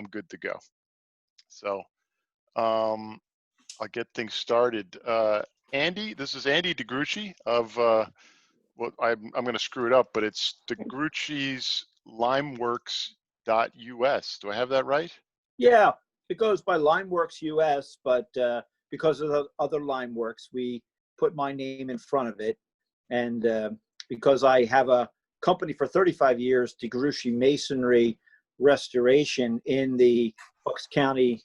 I'm good to go. So I'll get things started. Andy, this is Andy DeGruchy of well, I'm going to screw it up, but it's DeGruchy's LimeWorks.us. Do I have that right? Yeah, it goes by LimeWorks US, but because of the other LimeWorks, we put my name in front of it. And because I have a company for 35 years, DeGruchy Masonry Restoration in the Bucks County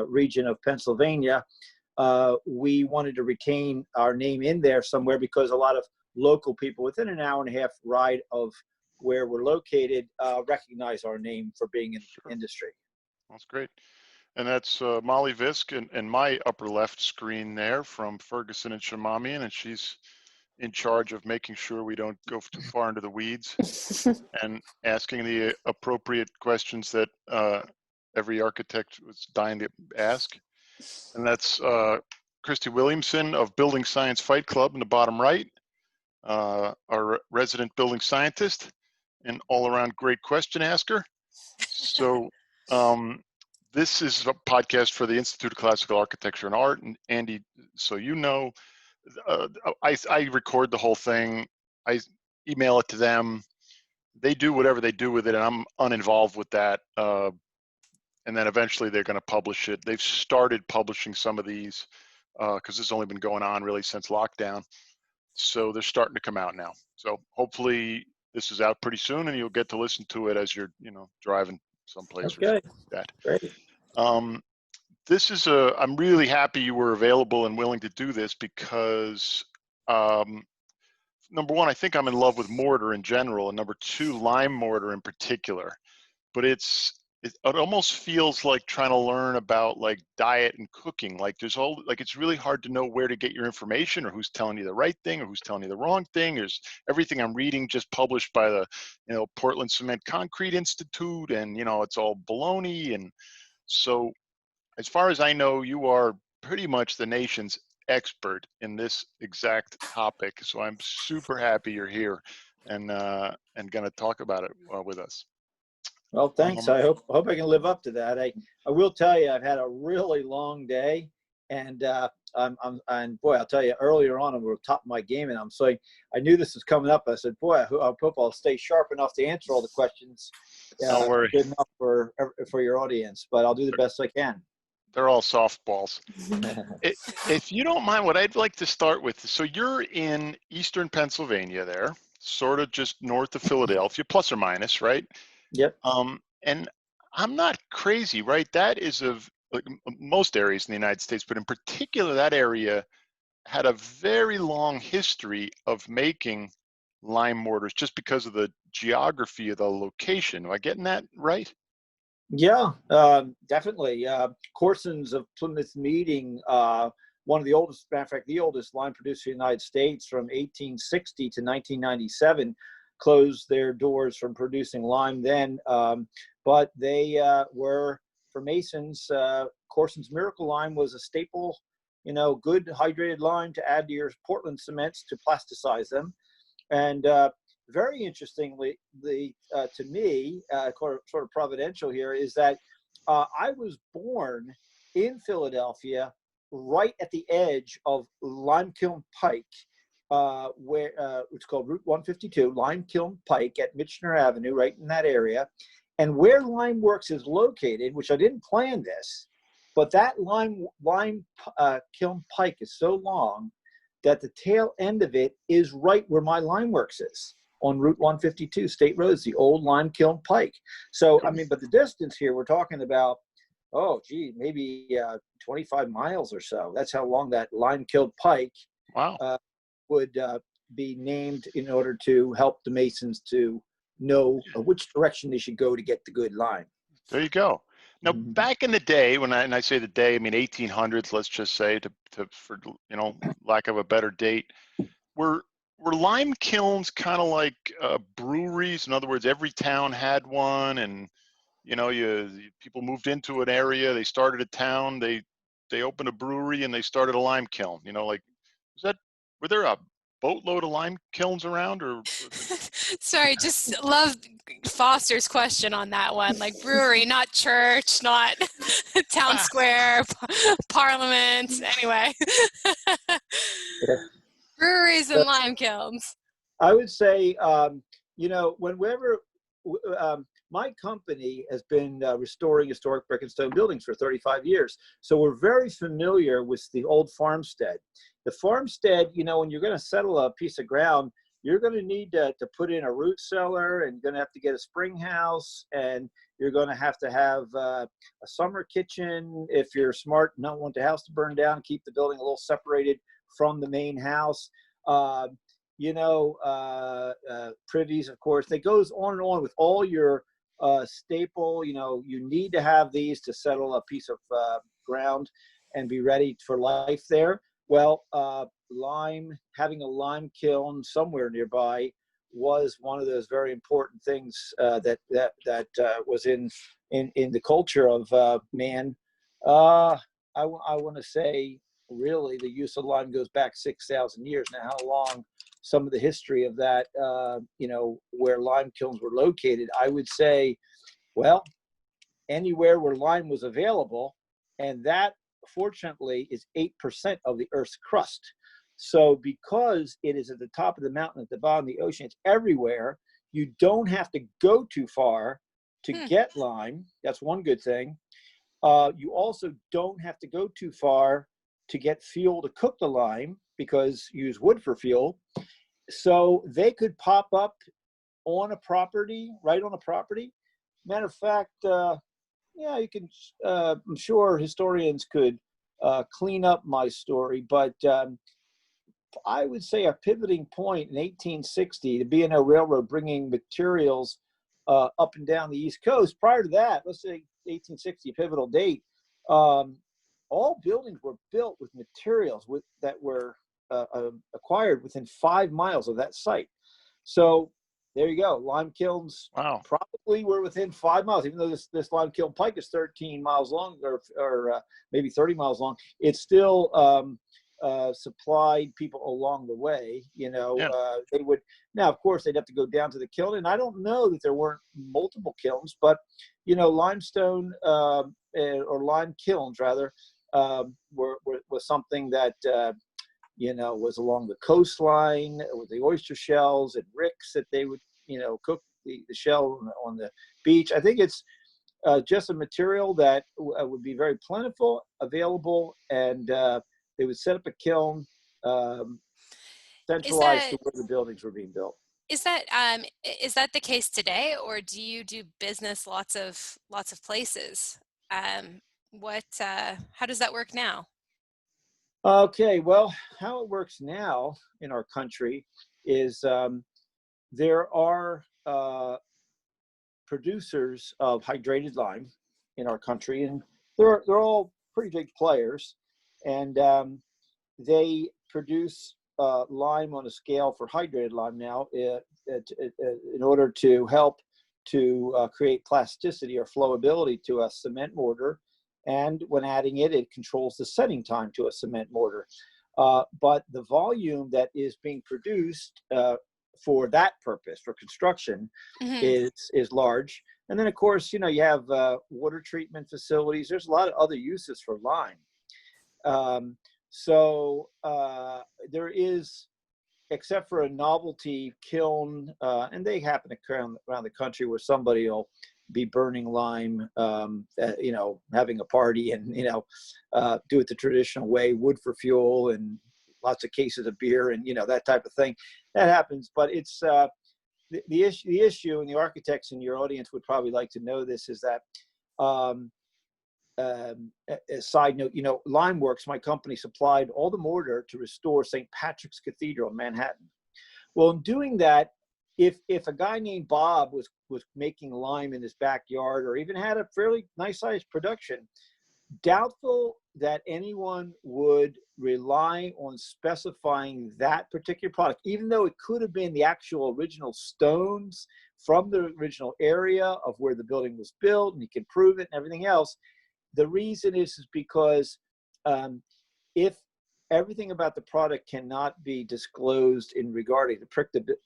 region of Pennsylvania, we wanted to retain our name in there somewhere because a lot of local people within an hour and a half ride of where we're located recognize our name for being in the industry. That's great. And that's Molly Visk in my upper left screen there from Ferguson and Shamamian, and she's in charge of making sure we don't go too far into the weeds and asking the appropriate questions that every architect was dying to ask. And that's Christy Williamson of Building Science Fight Club in the bottom right, our resident building scientist and all-around great question asker. So this is a podcast for the Institute of Classical Architecture and Art. And Andy, so you know, I record the whole thing. I email it to them. They do whatever they do with it, and I'm uninvolved with that. And then eventually they're going to publish it. They've started publishing some of these because this has only been going on really since lockdown. So they're starting to come out now. So hopefully this is out pretty soon, and you'll get to listen to it as you're, driving someplace or something like that. Great. I'm really happy you were available and willing to do this because, number one, I think I'm in love with mortar in general, and number two, lime mortar in particular. But it almost feels like trying to learn about like diet and cooking. Like it's really hard to know where to get your information or who's telling you the right thing or who's telling you the wrong thing. There's everything I'm reading just published by the, Portland Cement Concrete Institute, and, it's all baloney. And so as far as I know, you are pretty much the nation's expert in this exact topic. So I'm super happy you're here and going to talk about it with us. Well, thanks. I hope I can live up to that. I will tell you, I've had a really long day, and and boy, I'll tell you, earlier on, I'm top of my game, and I'm saying I knew this was coming up. I said, boy, I hope I'll stay sharp enough to answer all the questions. Don't worry. Good enough for your audience, but I'll do the best I can. They're all softballs. If you don't mind, what I'd like to start with, so you're in Eastern Pennsylvania there, sort of just north of Philadelphia, plus or minus, right? Yep. And I'm not crazy, right? That is of like most areas in the United States, but in particular, that area had a very long history of making lime mortars just because of the geography of the location. Am I getting that right? Yeah, definitely. Corson's of Plymouth Meeting, one of the oldest, matter of fact, the oldest lime producer in the United States from 1860 to 1997, closed their doors from producing lime then. But they were, for masons, Corson's Miracle Lime was a staple, good hydrated lime to add to your Portland cements to plasticize them. And very interestingly, to me, sort of providential here, is that I was born in Philadelphia, right at the edge of Limekiln Pike, where it's called Route 152, Limekiln Pike at Michener Avenue, right in that area. And where LimeWorks is located, which I didn't plan this, but that Limekiln Pike is so long that the tail end of it is right where my LimeWorks is, on Route 152, State Roads, the old Limekiln Pike. So, I mean, but the distance here, we're talking about, maybe 25 miles or so. That's how long that Limekiln Pike would be named in order to help the masons to know which direction they should go to get the good lime. There you go. Now, back in the day, when I say the day, I mean 1800s. Let's just say, for lack of a better date, were lime kilns kind of like breweries? In other words, every town had one, and people moved into an area, they started a town, they opened a brewery, and they started a lime kiln. Were there a boatload of lime kilns around, or? Sorry, just love Foster's question on that one. Like brewery, not church, not town square, parliament. Anyway, breweries and lime kilns. I would say, you know, my company has been restoring historic brick and stone buildings for 35 years. So we're very familiar with the old farmstead. The farmstead, you know, when you're going to settle a piece of ground, you're going to need to put in a root cellar, and you're going to have to get a spring house, and you're going to have a summer kitchen if you're smart, not want the house to burn down, keep the building a little separated from the main house. You know, privies, of course. It goes on and on with all your staple, you know, you need to have these to settle a piece of ground and be ready for life there. Well, having a lime kiln somewhere nearby was one of those very important things that was in the culture of man. I want to say, really, the use of lime goes back 6,000 years. Now, how long? Some of the history of that, you know, where lime kilns were located, I would say, well, anywhere where lime was available, and that, fortunately, is 8% of the Earth's crust. So because it is at the top of the mountain, at the bottom of the ocean, it's everywhere. You don't have to go too far to get lime. That's one good thing. You also don't have to go too far to get fuel to cook the lime, because you use wood for fuel. So they could pop up on a property, right on a property. Matter of fact, yeah, you can, I'm sure historians could clean up my story, but I would say a pivoting point in 1860, the B&O Railroad bringing materials up and down the East Coast. Prior to that, let's say 1860, a pivotal date, all buildings were built with materials that were acquired within 5 miles of that site. So there you go. Lime kilns probably were within 5 miles, even though this lime kiln pike is 13 miles long, or maybe 30 miles long. It still supplied people along the way. You know, they would, now of course they'd have to go down to the kiln, and I don't know that there weren't multiple kilns, but you know, limestone or lime kilns rather was something that you know, was along the coastline with the oyster shells and ricks that they would, you know, cook the shell on the beach. I think it's just a material that would be very plentiful, available, and they would set up a kiln centralized to where the buildings were being built. Is that the case today, or do you do business lots of places? How does that work now? Okay, well, how it works now in our country is there are producers of hydrated lime in our country, and they're all pretty big players, and they produce lime on a scale for hydrated lime now in order to help to create plasticity or flowability to a cement mortar. And when adding it, it controls the setting time to a cement mortar. But the volume that is being produced for that purpose, for construction, is large. And then, of course, you know, you have water treatment facilities. There's a lot of other uses for lime. So there is, except for a novelty kiln, and they happen to around the country where somebody will be burning lime, you know, having a party, and, you know, do it the traditional way, wood for fuel and lots of cases of beer and, you know, that type of thing. That happens, but it's the issue, and the architects in your audience would probably like to know this, is that a side note, you know, LimeWorks, my company, supplied all the mortar to restore St. Patrick's Cathedral in Manhattan. Well, in doing that, if a guy named Bob was making lime in his backyard, or even had a fairly nice sized production, doubtful that anyone would rely on specifying that particular product, even though it could have been the actual original stones from the original area of where the building was built, and you can prove it and everything else. The reason is because if everything about the product cannot be disclosed in regarding the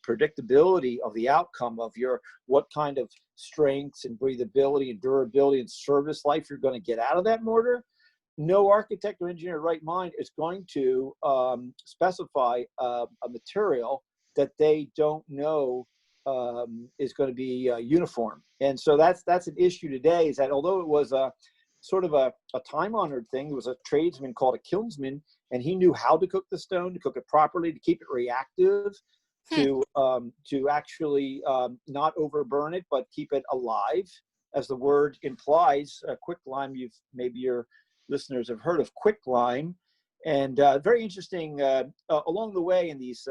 predictability of the outcome of what kind of strengths and breathability and durability and service life you're going to get out of that mortar. No architect or engineer in right mind is going to specify a material that they don't know is going to be uniform. And so that's an issue today, is that although it was a sort of a time-honored thing, it was a tradesman called a kilnsman, and he knew how to cook the stone, to cook it properly, to keep it reactive, to actually not overburn it, but keep it alive, as the word implies. Quicklime, maybe your listeners have heard of quicklime. And very interesting, along the way in these,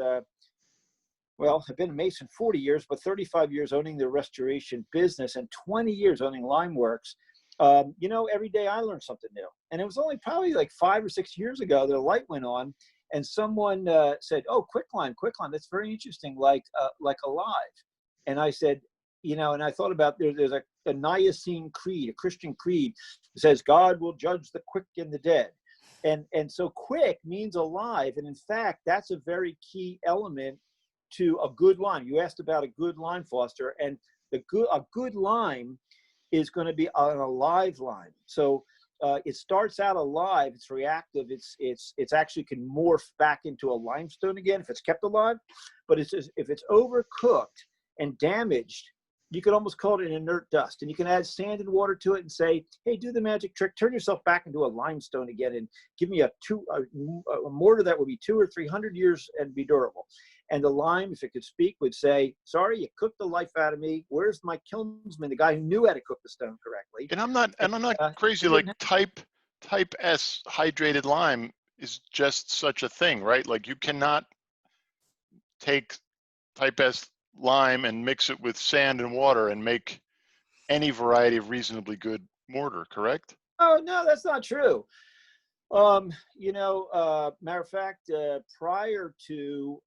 well, I've been a mason 40 years, but 35 years owning the restoration business and 20 years owning LimeWorks. Every day I learned something new. And it was only probably like 5 or 6 years ago that a light went on, and someone said, "Oh, quicklime, that's very interesting, like alive." And I said, and I thought about there's a Nicene creed, a Christian creed, that says God will judge the quick and the dead. And so quick means alive. And in fact, that's a very key element to a good lime. You asked about a good lime, Foster, and a good lime is going to be an alive lime. So it starts out alive, it's reactive, it's actually can morph back into a limestone again if it's kept alive. But if it's overcooked and damaged, you could almost call it an inert dust. And you can add sand and water to it and say, hey, do the magic trick, turn yourself back into a limestone again, and give me a mortar that would be 200 or 300 years and be durable. And the lime, if it could speak, would say, sorry, you cooked the life out of me. Where's my kilnsman, the guy who knew how to cook the stone correctly? And I'm not crazy. Like type S hydrated lime is just such a thing, right? Like you cannot take type S lime and mix it with sand and water and make any variety of reasonably good mortar, correct? Oh, no, that's not true. Matter of fact, prior to,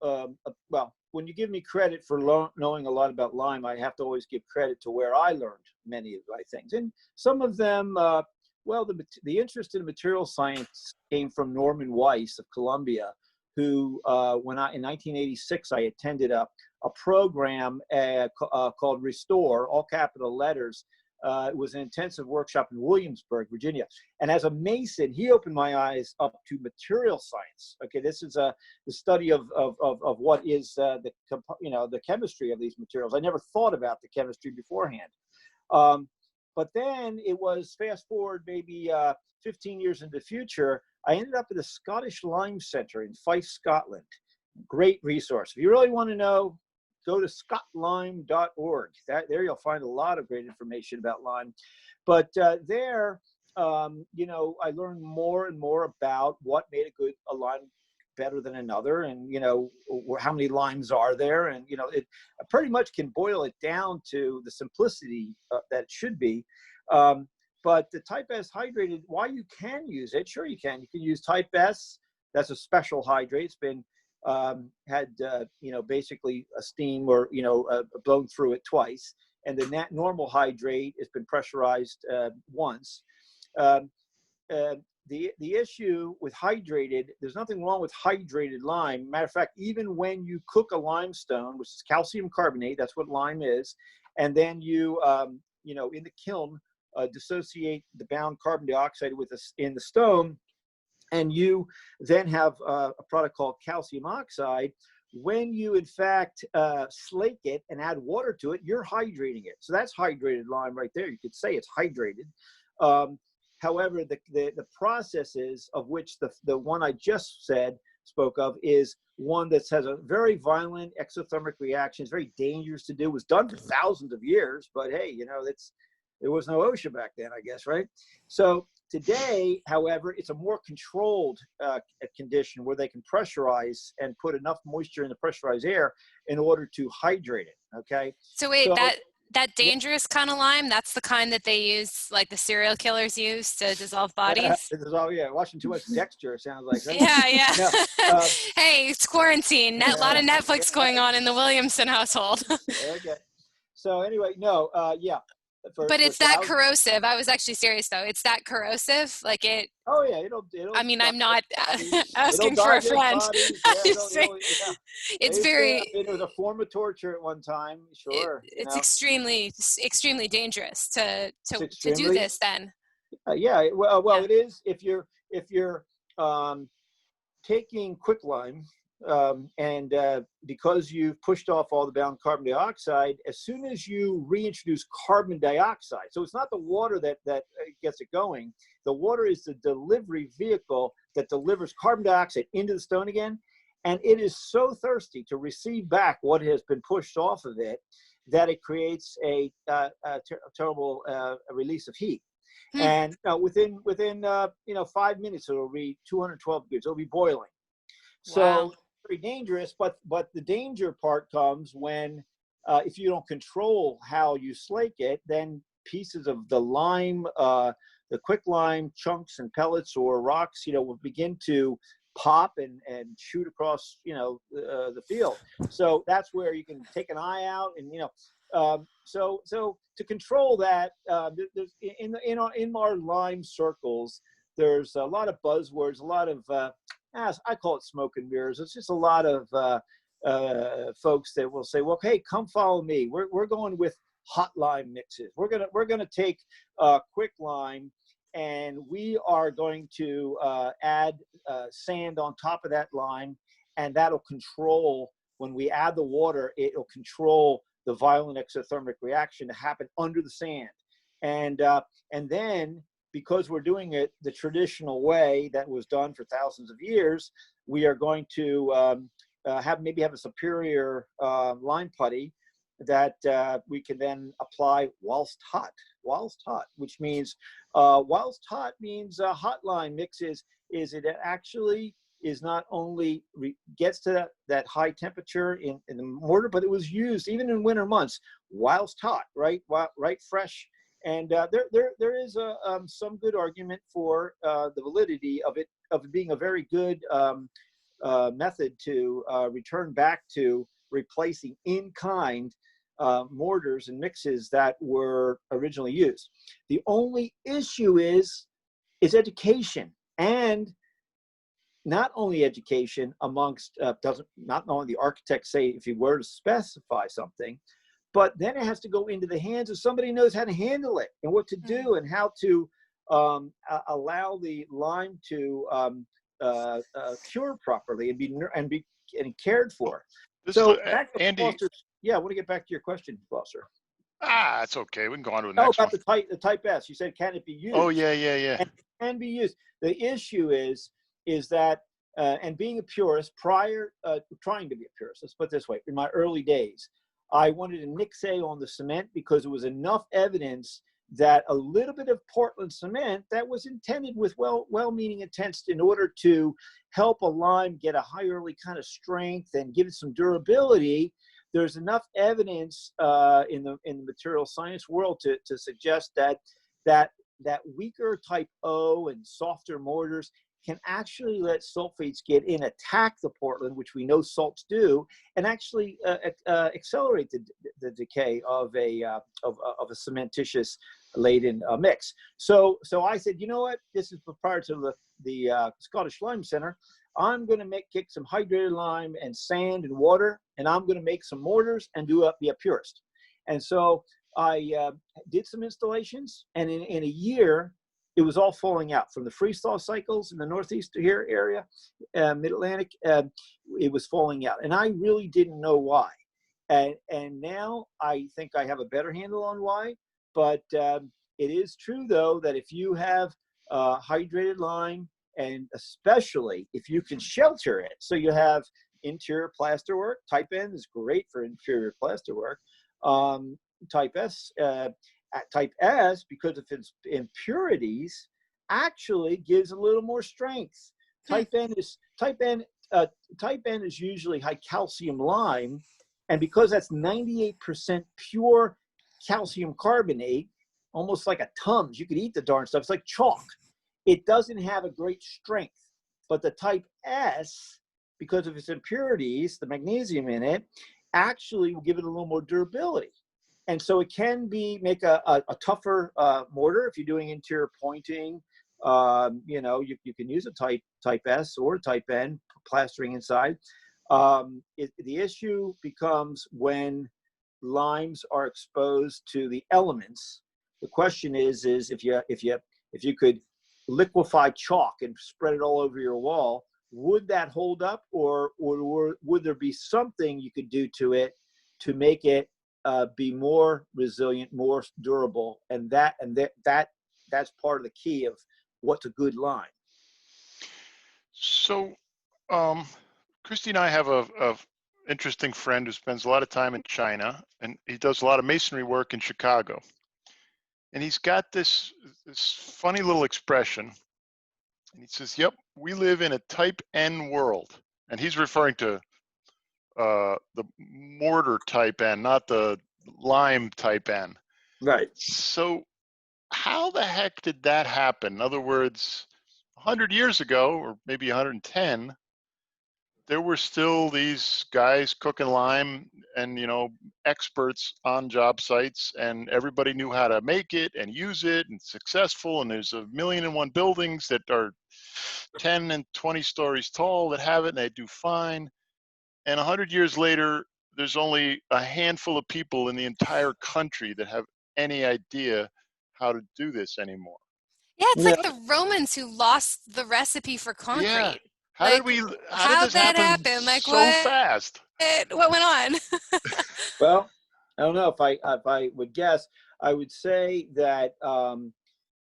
when you give me credit for knowing a lot about lime, I have to always give credit to where I learned many of my things. And some of them, the interest in material science came from Norman Weiss of Columbia, who, in 1986, I attended a program called Restore, all capital letters. It was an intensive workshop in Williamsburg, Virginia. And as a Mason, he opened my eyes up to material science. Okay, this is the study of what is the chemistry of these materials. I never thought about the chemistry beforehand. But then it was fast forward maybe 15 years into the future. I ended up at the Scottish Lime Centre in Fife, Scotland. Great resource. If you really want to know, go to scotlime.org. There you'll find a lot of great information about lime. But there, I learned more and more about what made a lime better than another, and how many limes are there, and it pretty much can boil it down to the simplicity that it should be. But the type S hydrated, why you can use it? Sure, you can. You can use type S. That's a special hydrate. It's been basically a steam or blown through it twice, and the normal hydrate has been pressurized once. The issue with hydrated, there's nothing wrong with hydrated lime. Matter of fact, even when you cook a limestone, which is calcium carbonate, that's what lime is, and then you in the kiln dissociate the bound carbon dioxide in the stone, and you then have a product called calcium oxide. When you, in fact, slake it and add water to it, you're hydrating it. So that's hydrated lime right there. You could say it's hydrated. However, the processes of which the one I just spoke of is one that has a very violent exothermic reaction. It's very dangerous to do. It was done for thousands of years, but hey, there was no OSHA back then, I guess, right? So today, however, it's a more controlled condition where they can pressurize and put enough moisture in the pressurized air in order to hydrate it, okay? So wait, that dangerous kind of lime, that's the kind that they use, like the serial killers use to dissolve bodies? Watching too much Dexter, it sounds like, right? Yeah. No, hey, it's quarantine. A lot of Netflix going on in the Williamson household. Okay. So anyway, no, But it's that thousands. corrosive. I was actually serious though. It's that corrosive. Like it. Oh yeah, it'll. I mean, I'm digest not bodies. It'll asking for a digest friend. bodies. Yeah, I'm saying yeah. it's I very. mean, it was a form of torture at one time. Sure, you It's know, extremely dangerous it's to do extremely. this. Then. Yeah, well, Yeah. it is if you're taking quicklime, and because you've pushed off all the bound carbon dioxide, as soon as you reintroduce carbon dioxide, so it's not the water that gets it going. The water is the delivery vehicle that delivers carbon dioxide into the stone again, and it is so thirsty to receive back what has been pushed off of it that it creates a terrible release of heat. And within 5 minutes, it'll be 212 degrees. It'll be boiling. So Wow. very dangerous. But the danger part comes when if you don't control how you slake it, then pieces of the lime, the quicklime chunks and pellets or rocks, will begin to pop and shoot across the field. So that's where you can take an eye out and so to control that, there's in our lime circles, there's a lot of buzzwords, a lot of I call it smoke and mirrors. It's just a lot of folks that will say, well, hey, come follow me. We're going with hot lime mixes. We're gonna take quicklime, and we are going to add sand on top of that lime, and that'll control, when we add the water, it'll control the violent exothermic reaction to happen under the sand. And then, because we're doing it the traditional way that was done for thousands of years, we are going to have a superior lime putty that we can then apply whilst hot, which means whilst hot means hot lime mixes is it actually is not only gets to that high temperature in the mortar, but it was used even in winter months whilst hot, right fresh. And there is some good argument for the validity of it being a very good method to return back to replacing in-kind mortars and mixes that were originally used. The only issue is education, and not only education amongst not only the architects say if you were to specify something, but then it has to go into the hands of somebody who knows how to handle it and what to do and how to allow the lime to cure properly and be cared for. So back to Andy. Foster. Yeah, I want to get back to your question, Foster. It's okay. We can go on to the next about one. the type S. You said, can it be used? Oh yeah. And it can be used. The issue is that, and being a purist, trying to be a purist, let's put it this way, in my early days, I wanted to nixay on the cement because there was enough evidence that a little bit of Portland cement that was intended with well-meaning intents in order to help a lime get a higher kind of strength and give it some durability. There's enough evidence in the material science world to suggest that weaker type O and softer mortars can actually let sulfates get in, attack the Portland, which we know salts do, and actually accelerate the decay of a cementitious laden mix. So I said, you know what? This is prior to the Scottish Lime Center. I'm going to kick some hydrated lime and sand and water, and I'm going to make some mortars and be a purist. And so I did some installations, and in a year, it was all falling out from the freeze-thaw cycles in the Northeast here area, Mid-Atlantic. It was falling out, and I really didn't know why. And now I think I have a better handle on why. But it is true, though, that if you have hydrated lime, and especially if you can shelter it, so you have interior plaster work. Type N is great for interior plaster work. Type S, because of its impurities, actually gives a little more strength. Type N is usually high calcium lime, and because that's 98% pure calcium carbonate, almost like a Tums, you could eat the darn stuff. It's like chalk. It doesn't have a great strength, but the Type S, because of its impurities, the magnesium in it, actually will give it a little more durability. and so it can make a tougher mortar if you're doing interior pointing. You know, you can use a type S or a type N plastering inside. The issue becomes when limes are exposed to the elements. The question is if you could liquefy chalk and spread it all over your wall, would that hold up, or would there be something you could do to it to make it be more resilient, more durable? And that's part of the key of what's a good lime. So, Christy and I have a interesting friend who spends a lot of time in China, and he does a lot of masonry work in Chicago. And he's got this funny little expression, and he says, "Yep, we live in a type N world," and he's referring to the mortar type N, not the lime type N. Right. So, how the heck did that happen? In other words, 100 years ago, or maybe 110, there were still these guys cooking lime and, you know, experts on job sites, and everybody knew how to make it and use it and successful. And there's 1,000,001 buildings that are 10 and 20 stories tall that have it, and they do fine. And 100 years later, there's only a handful of people in the entire country that have any idea how to do this anymore. Yeah, it's Yeah. like the Romans who lost the recipe for concrete. Yeah. How Like, did this how'd that happen happen? Like, so what? fast? What went on? Well, I don't know if I would guess. I would say that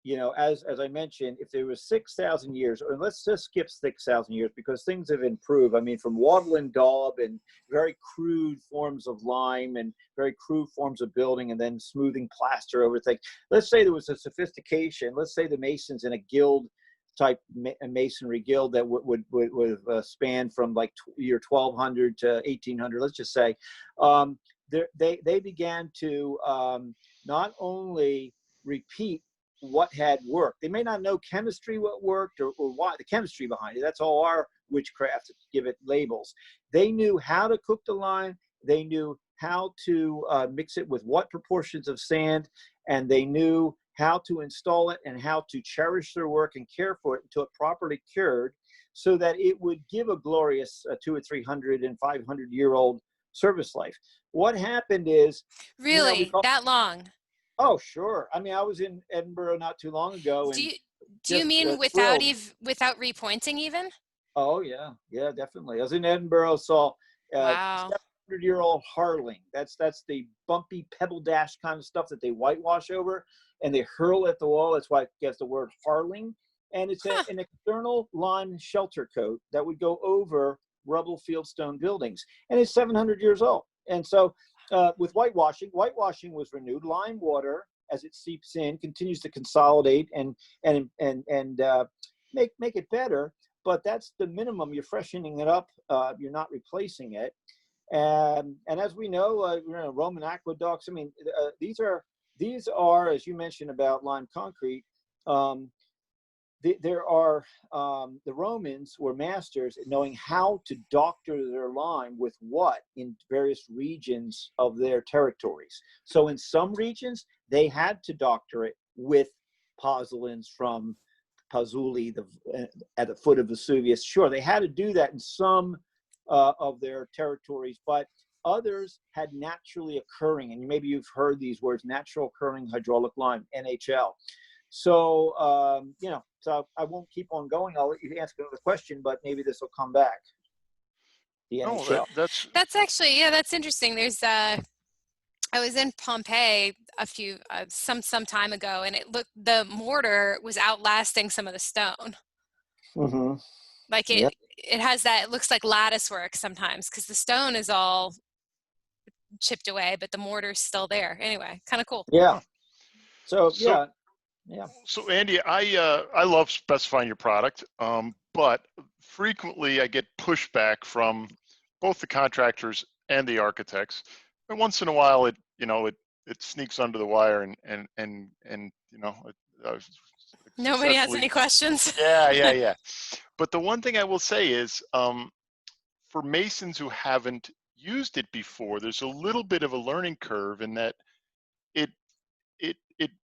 you know, as I mentioned, if there was 6,000 years, or let's just skip 6,000 years because things have improved. I mean, from wattle and daub and very crude forms of lime and very crude forms of building, and then smoothing plaster over things. Let's say there was a sophistication. Let's say the masons in a guild type masonry guild that would span from like year 1200 to 1800. Let's just say they began to not only repeat what had worked. They may not know chemistry, what worked, or why, the chemistry behind it. That's all our witchcraft to give it labels. They knew how to cook the lime. They knew how to mix it with what proportions of sand, and they knew how to install it and how to cherish their work and care for it until it properly cured, so that it would give a glorious 200 or 300 and 500-year-old service life. What happened is, Really? That long? Oh, sure. I mean, I was in Edinburgh not too long ago, and do you mean without repointing even? Oh yeah, yeah, definitely. I was in Edinburgh, saw Wow. 700-year-old Harling. That's the bumpy pebble dash kind of stuff that they whitewash over, and they hurl at the wall. That's why it gets the word Harling. And it's an external lime shelter coat that would go over rubble fieldstone buildings, and it's 700 years old. And so with whitewashing was renewed. Lime water, as it seeps in, continues to consolidate and make it better. But that's the minimum. You're freshening it up. You're not replacing it. And as we know, Roman aqueducts. I mean, these are, as you mentioned about lime concrete. The Romans were masters at knowing how to doctor their lime with what in various regions of their territories. So in some regions, they had to doctor it with pozzolans from Pazzuli, at the foot of Vesuvius. Sure, they had to do that in some of their territories, but others had naturally occurring, and maybe you've heard these words, natural occurring hydraulic lime, NHL. So, so I won't keep on going. I'll let you ask another question, but maybe this will come back. The NHL. That's actually, yeah, that's interesting. There's I was in Pompeii some time ago, and the mortar was outlasting some of the stone. Mm-hmm. Like it has that, it looks like lattice work sometimes because the stone is all chipped away, but the mortar's still there. Anyway, kind of cool. Yeah. So yeah. So Andy, I love specifying your product, but frequently I get pushback from both the contractors and the architects. And once in a while, it sneaks under the wire, and nobody has any questions. Yeah. But the one thing I will say is, for masons who haven't used it before, there's a little bit of a learning curve in that it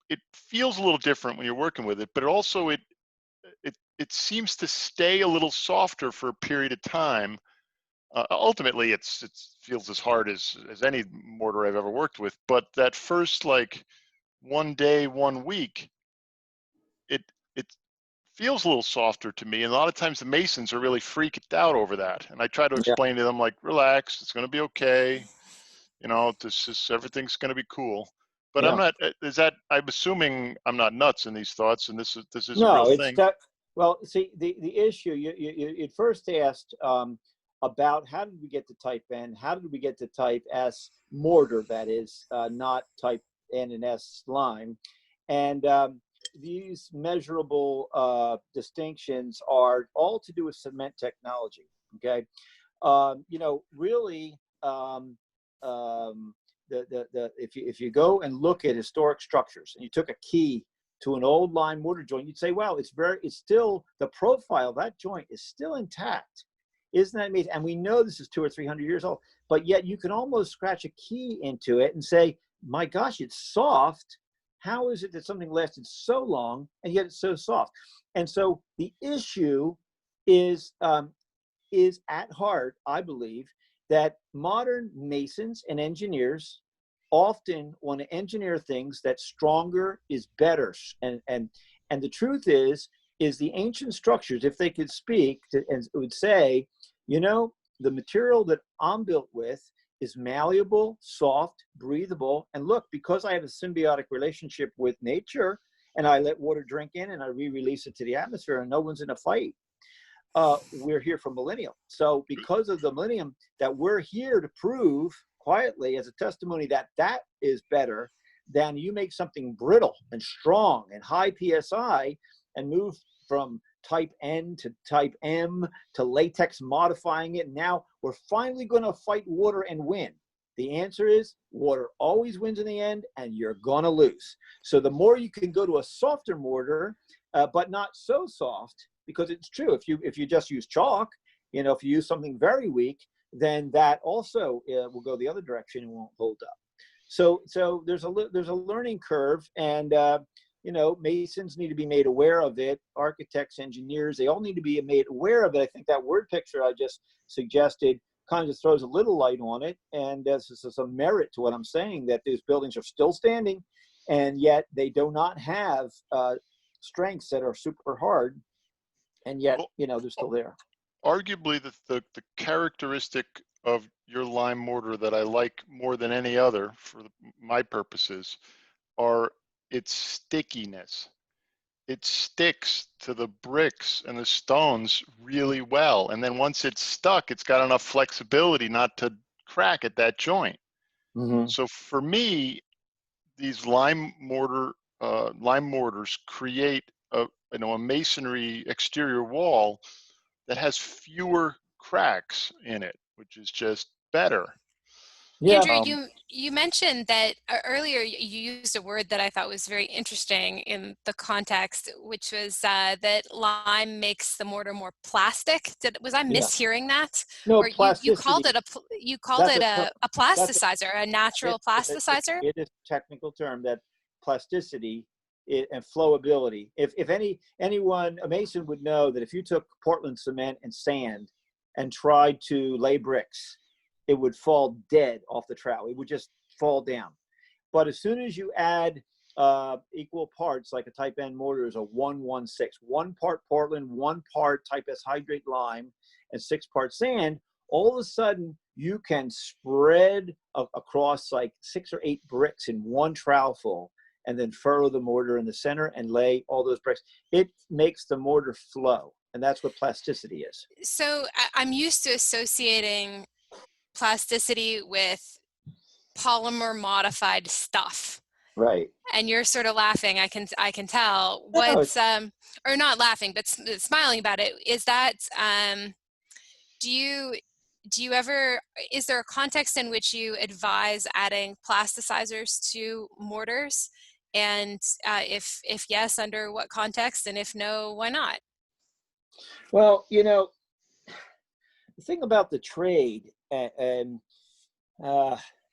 it feels a little different when you're working with it, but also it seems to stay a little softer for a period of time. Ultimately, it feels as hard as any mortar I've ever worked with. But that first like 1 day, 1 week, it feels a little softer to me. And a lot of times the masons are really freaked out over that. And I try to Yeah. explain to them like, relax, it's going to be okay. You know, everything's going to be cool. But I'm Yeah. not. I'm assuming I'm not nuts in these thoughts, and this is a real No, it's thing. that. Well, see, the issue you first asked about how did we get to type N? How did we get to type S mortar? That is not type N and S slime, and these measurable distinctions are all to do with cement technology. Okay, you know, really. If you go and look at historic structures and you took a key to an old lime mortar joint, you'd say, well, it's still, the profile of that joint is still intact. Isn't that amazing? And we know this is 200 or 300 years old, but yet you can almost scratch a key into it and say, my gosh, it's soft. How is it that something lasted so long and yet it's so soft? And so the issue is at heart, I believe, that modern masons and engineers often want to engineer things that stronger is better. And the truth is the ancient structures, if they could speak, and would say, you know, the material that I'm built with is malleable, soft, breathable. And look, because I have a symbiotic relationship with nature and I let water drink in and I re-release it to the atmosphere and no one's in a fight, we're here for millennium. So because of the millennium, that we're here to prove quietly as a testimony that that is better than you make something brittle and strong and high PSI and move from type N to type M to latex modifying it. Now we're finally going to fight water and win. The answer is water always wins in the end and you're going to lose. So the more you can go to a softer mortar, but not so soft, because it's true, if you just use chalk, you know, if you use something very weak, then that also will go the other direction and won't hold up. So there's a learning curve, and you know, masons need to be made aware of it. Architects, engineers, they all need to be made aware of it. I think that word picture I just suggested kind of throws a little light on it, and there's some merit to what I'm saying, that these buildings are still standing, and yet they do not have strengths that are super hard. And yet, you know, they're still there. Arguably, the characteristic of your lime mortar that I like more than any other for my purposes are its stickiness. It sticks to the bricks and the stones really well. And then once it's stuck, it's got enough flexibility not to crack at that joint. Mm-hmm. So for me, these lime mortars create a masonry exterior wall that has fewer cracks in it, which is just better. Yeah. Andrew, you mentioned that earlier you used a word that I thought was very interesting in the context, which was that lime makes the mortar more plastic. Was I mishearing that? No, Or you called plasticity. it a That's plasticizer, a natural plasticizer? it is a technical term, that plasticity and flowability. If anyone, a mason would know that if you took Portland cement and sand and tried to lay bricks, it would fall dead off the trowel. It would just fall down. But as soon as you add equal parts, like a type N mortar is a 1-1-6, 1 part Portland, 1 part type S hydrate lime, and 6 parts sand, all of a sudden you can spread across like 6 or 8 bricks in one trowel full, and then furrow the mortar in the center and lay all those bricks. It makes the mortar flow, and that's what plasticity is. So I'm used to associating plasticity with polymer modified stuff. Right. And you're sort of laughing. I can tell. No, What's or not laughing, but smiling about it. Is that do you ever, is there a context in which you advise adding plasticizers to mortars? And if yes, under what context? And if no, why not? well, you know, the thing about the trade, and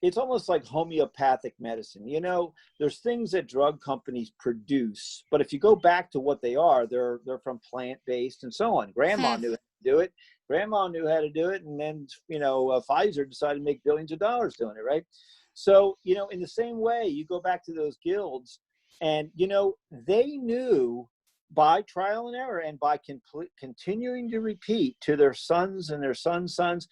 it's almost like homeopathic medicine. You know, there's things that drug companies produce, but if you go back to what they are, they're from plant-based and so on. Grandma knew how to do it. Grandma knew how to do it. And then, you know, Pfizer decided to make billions of dollars doing it, right? So, you know, in the same way, you go back to those guilds and, you know, they knew by trial and error and by continuing to repeat to their sons and their sons' sons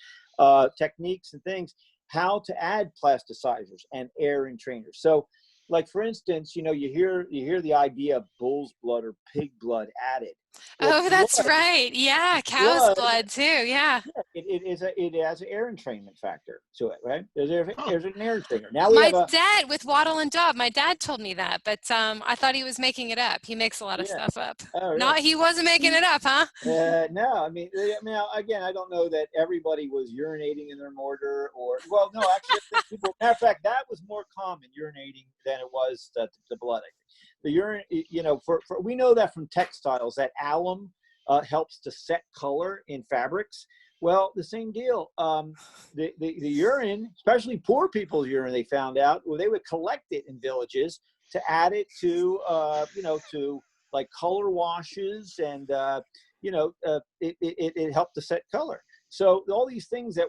techniques and things, how to add plasticizers and air entrainers. So, like for instance, you know, you hear the idea of bull's blood or pig blood added. Well, Oh, that's blood, right. Yeah, cow's blood too. Yeah. it has an air entrainment factor to it, right? There's Huh. an air entrainer. Now we My have a dad with Waddle and Daub. My dad told me that, but I thought he was making it up. He makes a lot of yeah. stuff up. Oh, really? Not he wasn't making it up, huh? No, I mean, again, I don't know that everybody was urinating in their mortar or, well, no, actually, I think people, matter of fact, that was more common urinating than it was the blood. I think. The urine, you know, we know that from textiles that alum helps to set color in fabrics. Well, the same deal. The urine, especially poor people's urine, they found out, well, they would collect it in villages to add it to, you know, to like color washes and, you know, it helped to set color. So all these things that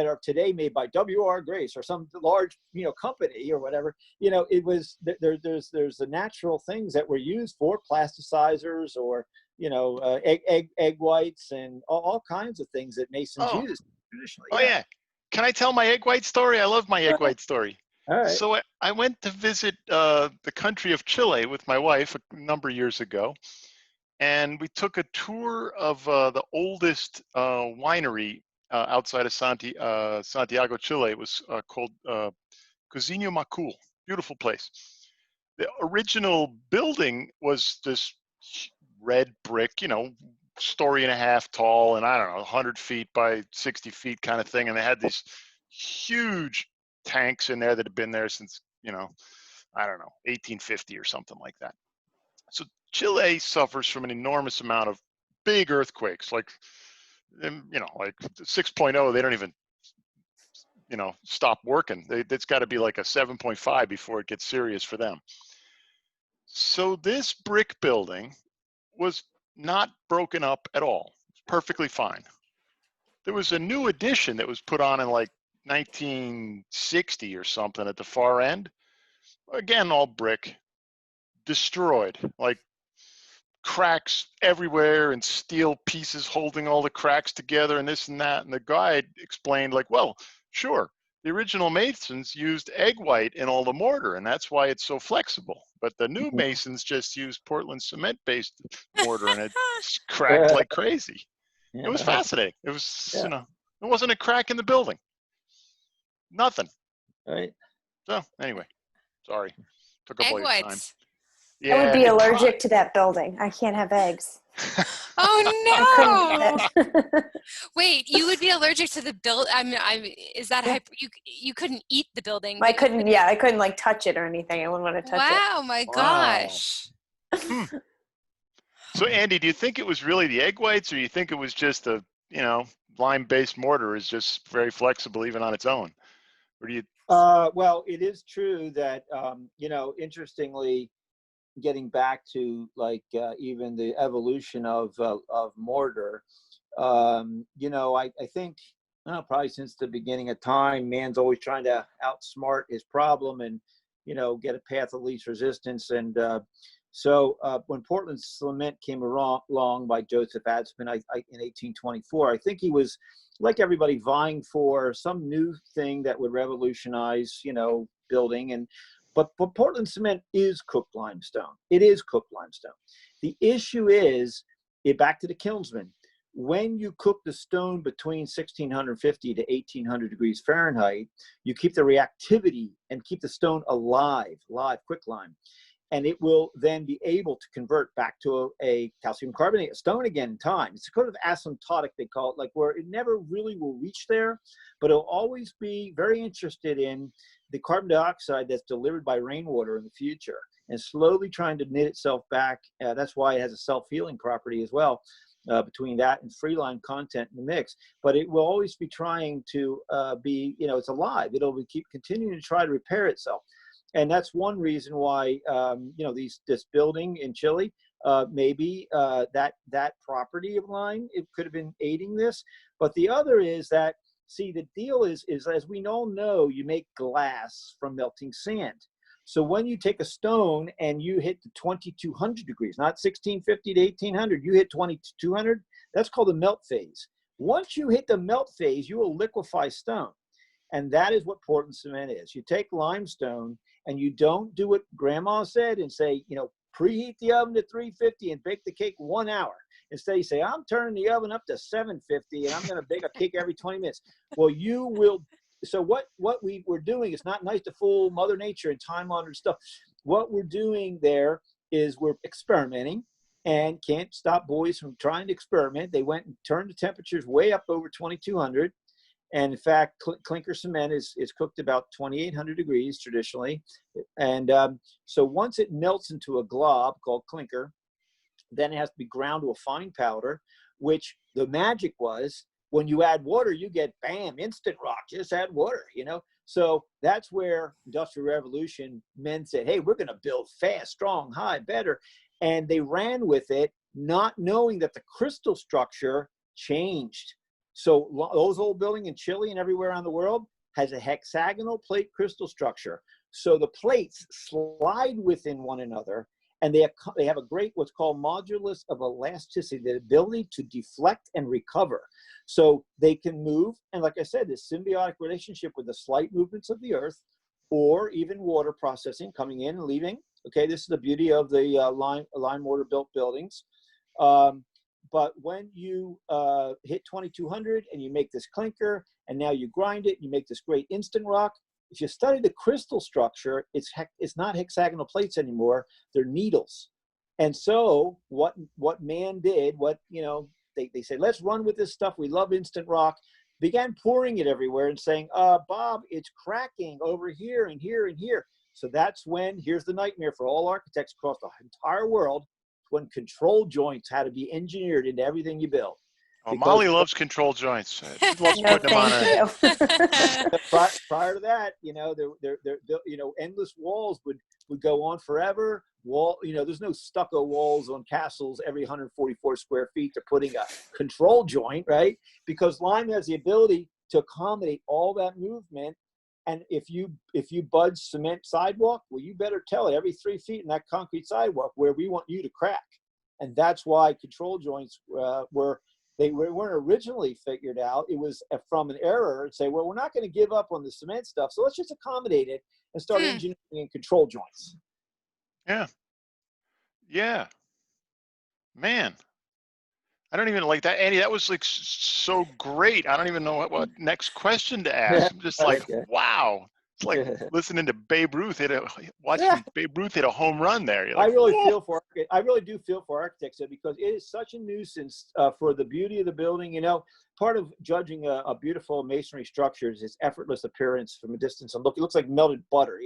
are today made by W.R. Grace or some large, you know, company or whatever, you know, it was, there's the natural things that were used for plasticizers or, you know, egg whites and all kinds of things that Masons used traditionally. Oh yeah. Can I tell my egg white story? I love my egg white story. All right. So I went to visit the country of Chile with my wife a number of years ago, and we took a tour of the oldest winery outside of Santiago, Chile. It was called Cozinho Macul. Beautiful place. The original building was this red brick, you know, story and a half tall, and I don't know, 100 feet by 60 feet kind of thing. And they had these huge tanks in there that had been there since, you know, I don't know, 1850 or something like that. So Chile suffers from an enormous amount of big earthquakes, like, you know, like 6.0, they don't even, you know, stop working. It's got to be like a 7.5 before it gets serious for them. So this brick building was not broken up at all. It's perfectly fine. There was a new addition that was put on in like 1960 or something at the far end. Again, all brick, destroyed, like cracks everywhere and steel pieces holding all the cracks together and this and that. And the guide explained like, well, sure, the original masons used egg white in all the mortar, and that's why it's so flexible. But the new masons just used Portland cement-based mortar, and it cracked like crazy. It was fascinating. It was, you know, there wasn't a crack in the building. Nothing. Right. So anyway, sorry. Took up Egg all your time. whites. Yeah, I would be it allergic to that building. I can't have eggs. Oh no! No. Wait, you would be allergic to the build? Is that you couldn't eat the building? I couldn't. Yeah, I couldn't like touch it or anything. I wouldn't want to touch it. Wow, my gosh. So Andy, do you think it was really the egg whites, or you think it was just a, you know, lime-based mortar is just very flexible even on its own? Or do you? Well, it is true that, you know, interestingly, getting back to like even the evolution of mortar, you know, I think probably since the beginning of time, man's always trying to outsmart his problem and, you know, get a path of least resistance. And so when Portland cement came along by Joseph Adsman in 1824, I think he was, like everybody, vying for some new thing that would revolutionize, you know, building. But Portland cement is cooked limestone. It is cooked limestone. The issue is, back to the kilnsman, when you cook the stone between 1650 to 1800 degrees Fahrenheit, you keep the reactivity and keep the stone alive, quicklime. And it will then be able to convert back to a calcium carbonate stone again in time. It's kind of asymptotic, they call it, like where it never really will reach there, but it'll always be very interested in the carbon dioxide that's delivered by rainwater in the future and slowly trying to knit itself back. That's why it has a self-healing property as well. between that and free line content in the mix. But it will always be trying to be, it's alive. It'll keep continuing to try to repair itself. And that's one reason why, this building in Chile, maybe that property of Lime, it could have been aiding this. But the other is that, see, the deal is as we all know, you make glass from melting sand. So when you take a stone and you hit the 2200 degrees, not 1650 to 1800, you hit 2200, that's called the melt phase. Once you hit the melt phase, you will liquefy stone. And that is what Portland cement is. You take limestone and you don't do what grandma said and say, preheat the oven to 350 and bake the cake 1 hour. Instead, you say, I'm turning the oven up to 750 and I'm going to bake a cake every 20 minutes. Well, you will. So what we were doing, it's not nice to fool Mother Nature and time-honored stuff. What we're doing there is we're experimenting, and can't stop boys from trying to experiment. They went and turned the temperatures way up over 2200. And in fact, clinker cement is cooked about 2800 degrees traditionally. And so once it melts into a glob called clinker, then it has to be ground to a fine powder, which the magic was, when you add water, you get, bam, instant rock, just add water, So that's where Industrial Revolution men said, hey, we're going to build fast, strong, high, better. And they ran with it, not knowing that the crystal structure changed. So those old buildings in Chile and everywhere around the world has a hexagonal plate crystal structure. So the plates slide within one another, and they have a great, what's called modulus of elasticity, the ability to deflect and recover. So they can move, and like I said, this symbiotic relationship with the slight movements of the earth, or even water processing coming in and leaving. Okay, this is the beauty of the lime mortar built buildings. But when you hit 2200 and you make this clinker, and now you grind it, you make this great instant rock. If you study the crystal structure, it's not hexagonal plates anymore. They're needles. And so what man did, they said, let's run with this stuff. We love instant rock. Began pouring it everywhere and saying, Bob, it's cracking over here and here and here. So that's when, here's the nightmare for all architects across the entire world, when control joints had to be engineered into everything you build. Oh, Molly loves control joints. She loves No, putting them on her. thank you. Prior to that, endless walls would go on forever. There's no stucco walls on castles every 144 square feet. They're putting a control joint, right? Because lime has the ability to accommodate all that movement. And if you budge cement sidewalk, well, you better tell it every 3 feet in that concrete sidewalk where we want you to crack. And that's why control joints weren't originally figured out. It was from an error and say, well, we're not going to give up on the cement stuff, so let's just accommodate it and start engineering in control joints. Yeah. Man, I don't even like that, Andy. That was like so great. I don't even know what next question to ask. I'm just like, wow. It's like listening to Babe Ruth watching Babe Ruth hit a home run there. You're like, I really do feel for architects because it is such a nuisance for the beauty of the building. Part of judging a beautiful masonry structure is its effortless appearance from a distance. And look, it looks like melted butter.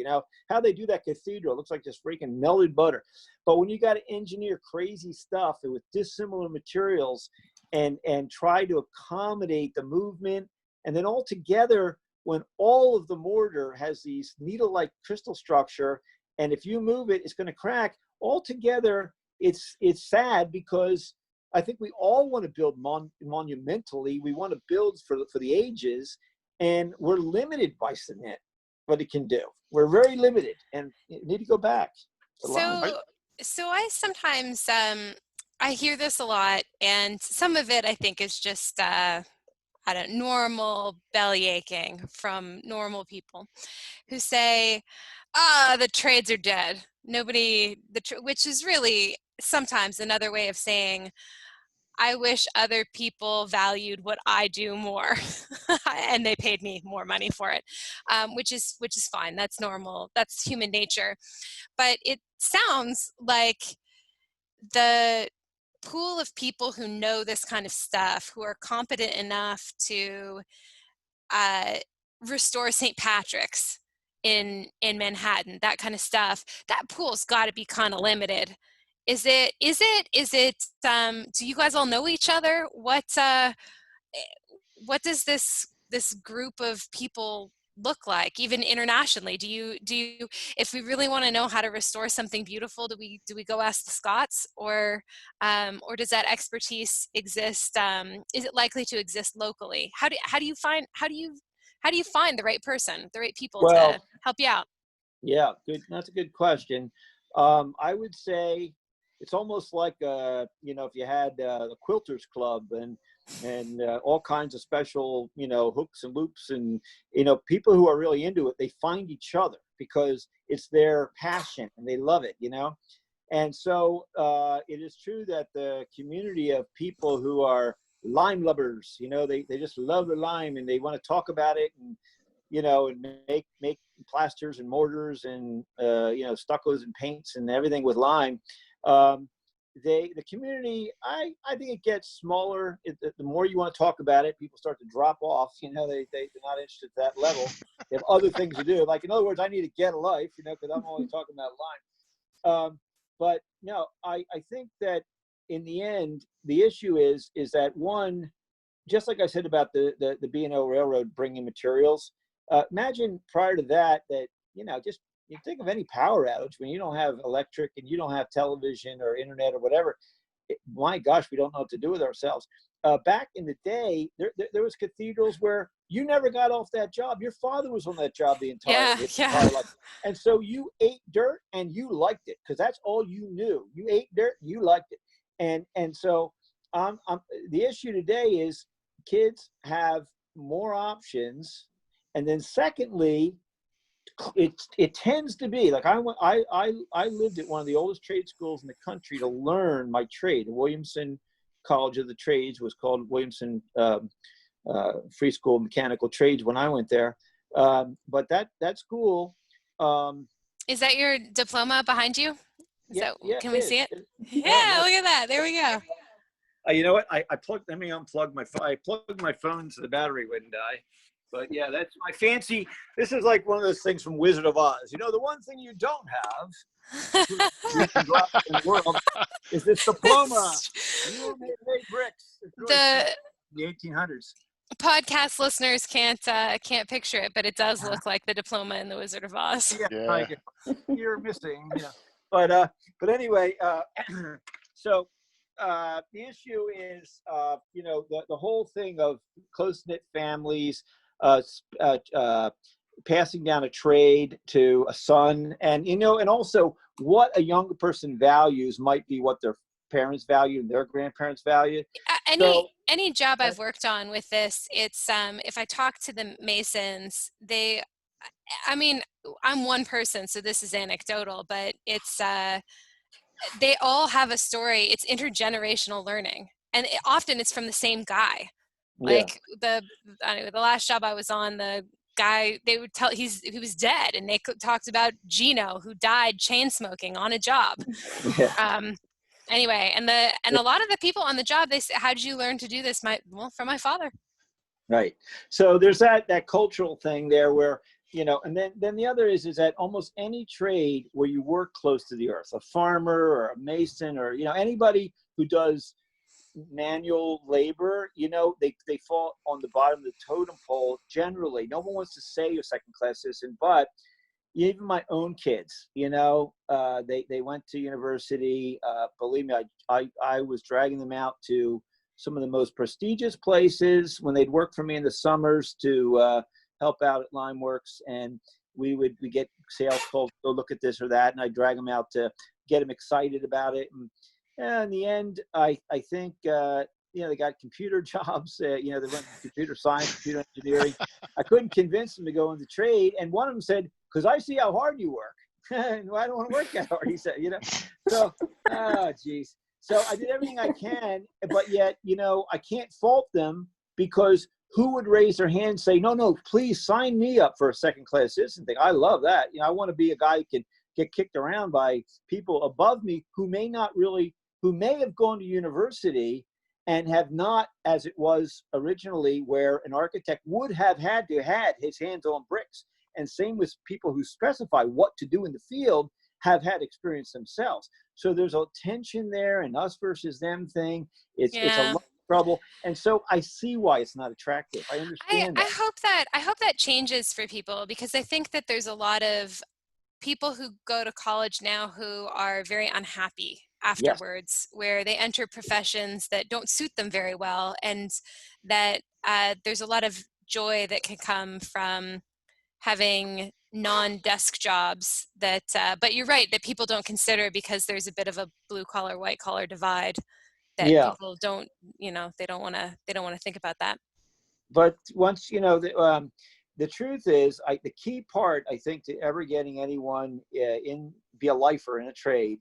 How they do that cathedral, it looks like just freaking melted butter. But when you got to engineer crazy stuff with dissimilar materials and try to accommodate the movement, and then all together, when all of the mortar has these needle-like crystal structure, and if you move it, it's going to crack. Altogether, it's sad because I think we all want to build monumentally. We want to build for the ages, and we're limited by cement, what it can do. We're very limited, and you need to go back. So I sometimes, I hear this a lot, and some of it I think is just, normal belly aching from normal people who say, the trades are dead. Which is really sometimes another way of saying, I wish other people valued what I do more and they paid me more money for it, which is fine. That's normal. That's human nature. But it sounds like the pool of people who know this kind of stuff, who are competent enough to restore St. Patrick's in Manhattan, that kind of stuff, that pool's got to be kind of limited. Is it, do you guys all know each other? What does this group of people look like, even internationally? Do you, if we really want to know how to restore something beautiful, do we go ask the Scots, or does that expertise exist? Is it likely to exist locally? How do you find the right person, the right people Well, to help you out? yeah, good. That's a good question. I would say it's almost like, if you had the Quilters Club and all kinds of special, hooks and loops, and, people who are really into it, they find each other because it's their passion and they love it, And so it is true that the community of people who are lime lovers, they just love the lime and they want to talk about it, and and make plasters and mortars and stuccos and paints and everything with lime. The community, I think it gets smaller. The more you want to talk about it, people start to drop off. They're not interested at that level. They have other things to do. Like, in other words, I need to get a life, because I'm always talking about lime. But no, I think that in the end, the issue is that, one, just like I said about the B&O Railroad bringing materials, imagine prior to that, just you think of any power outage when you don't have electric and you don't have television or internet or whatever. My gosh, we don't know what to do with ourselves. Back in the day, there was cathedrals where you never got off that job. Your father was on that job the entire life. And so you ate dirt and you liked it, because that's all you knew. You ate dirt, you liked it. And so the issue today is kids have more options. And then secondly, it tends to be like, I lived at one of the oldest trade schools in the country to learn my trade. The Williamson College of the Trades was called Williamson Free School of Mechanical Trades when I went there. But that school. Is that your diploma behind you? Can we see it? Yeah, look at that. There we go. You know what? Let me unplug my phone. I plugged my phone so the battery wouldn't die. But yeah, that's my fancy. This is like one of those things from Wizard of Oz. The one thing you don't have in the world is this diploma. You made bricks. It's really the 1800s. Podcast listeners can't picture it, but it does look like the diploma in the Wizard of Oz. Yeah. Like you're missing. But anyway, so the issue is, the whole thing of close-knit families, passing down a trade to a son, and and also what a younger person values might be what their parents value and their grandparents value. Any job I've worked on with this, it's if I talk to the Masons, I'm one person, so this is anecdotal, but it's they all have a story. It's intergenerational learning, and often it's from the same guy. Like the last job I was on, the guy, they would tell he was dead, and they talked about Gino, who died chain smoking on a job. Anyway, and a lot of the people on the job, they say, "How did you learn to do this?" From my father. Right. So there's that cultural thing there where, and then the other is that almost any trade where you work close to the earth, a farmer or a mason or, anybody who does manual labor, they fall on the bottom of the totem pole generally. No one wants to say you're second-class citizen, but even my own kids, they went to university. Believe me, I was dragging them out to some of the most prestigious places when they'd work for me in the summers to help out at LimeWorks, and we get sales calls, go look at this or that, and I drag them out to get them excited about it. And in the end, I think they got computer jobs. They went to computer science, computer engineering. I couldn't convince them to go into trade, and one of them said, "Because I see how hard you work." And I don't want to work that hard, he said. So, geez. So I did everything I can, but yet, I can't fault them, because who would raise their hand and say, no, please sign me up for a second-class citizen thing? I love that. I want to be a guy who can get kicked around by people above me who may have gone to university and have not, as it was originally, where an architect would have had his hands on bricks. And same with people who specify what to do in the field, have had experience themselves. So there's a tension there, and us versus them thing. It's a lot of trouble. And so I see why it's not attractive. I understand that. I hope that changes for people, because I think that there's a lot of people who go to college now who are very unhappy afterwards, where they enter professions that don't suit them very well, and that there's a lot of joy that can come from having non-desk jobs that but you're right, that people don't consider, because there's a bit of a blue collar white collar divide that people don't, they don't want to think about that. But once the truth is, the key part, I think, to ever getting anyone be a lifer in a trade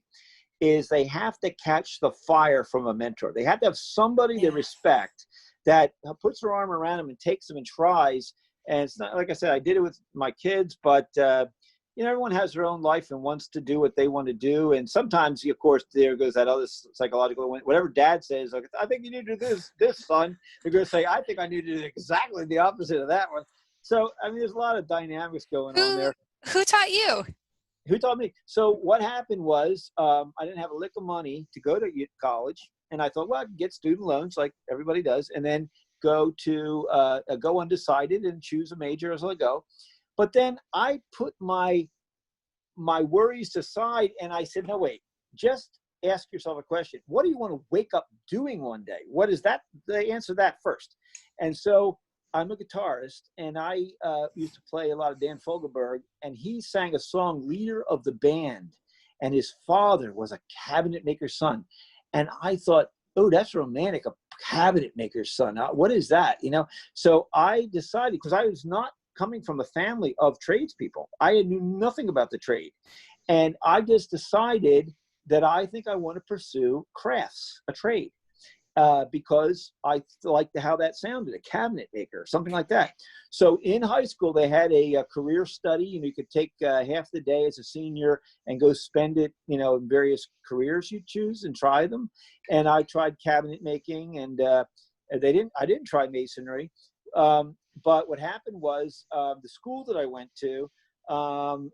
is they have to catch the fire from a mentor. They have to have somebody they respect that puts their arm around them and takes them and tries. And it's not, like I said, I did it with my kids, but everyone has their own life and wants to do what they want to do. And sometimes, of course, there goes that other psychological, whatever dad says, like, I think you need to do this, son. They're going to say, I think I need to do exactly the opposite of that one. So, I mean, there's a lot of dynamics going on there. Who taught you? Who taught me? So what happened was I didn't have a lick of money to go to college. And I thought, well, I can get student loans like everybody does, and then go undecided and choose a major as I go. But then I put my worries aside, and I said, no, wait, just ask yourself a question. What do you want to wake up doing one day? What is that? They answer that first. And so I'm a guitarist, and I used to play a lot of Dan Fogelberg, and he sang a song, Leader of the Band, and his father was a cabinet maker's son. And I thought, oh, that's romantic, a cabinet maker's son. What is that? So I decided, because I was not coming from a family of tradespeople. I knew nothing about the trade. And I just decided that I think I want to pursue crafts, a trade, because I liked how that sounded, a cabinet maker, something like that. So in high school, they had a career study, and you could take half the day as a senior and go spend it, in various careers you choose and try them. And I tried cabinet making, and I didn't try masonry. But what happened was the school that I went to,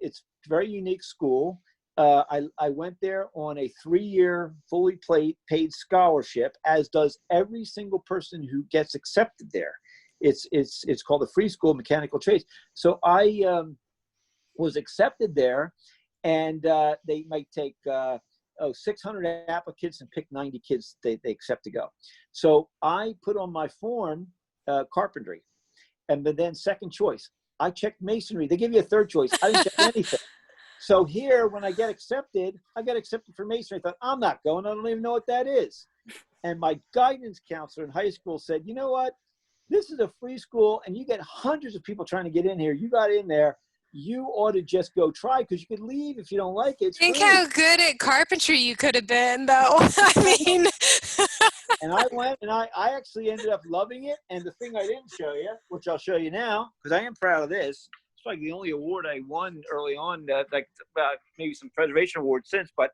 it's a very unique school. I went there on a 3-year fully paid scholarship, as does every single person who gets accepted there. It's called the Free School of Mechanical Trades. So I was accepted there, and they might take 600 applicants and pick 90 kids they accept to go. So I put on my form carpentry. And then second choice, I checked masonry. They give you a third choice. I didn't check anything. So here, when I got accepted for masonry. I thought, I'm not going. I don't even know what that is. And my guidance counselor in high school said, you know what? This is a free school, and you get hundreds of people trying to get in here. You got in there. You ought to just go try, because you could leave if you don't like it. Think how good at carpentry you could have been, though. I mean. And I went, and I actually ended up loving it. And the thing I didn't show you, which I'll show you now, because I am proud of this. It's like the only award I won early on, maybe some preservation awards since. But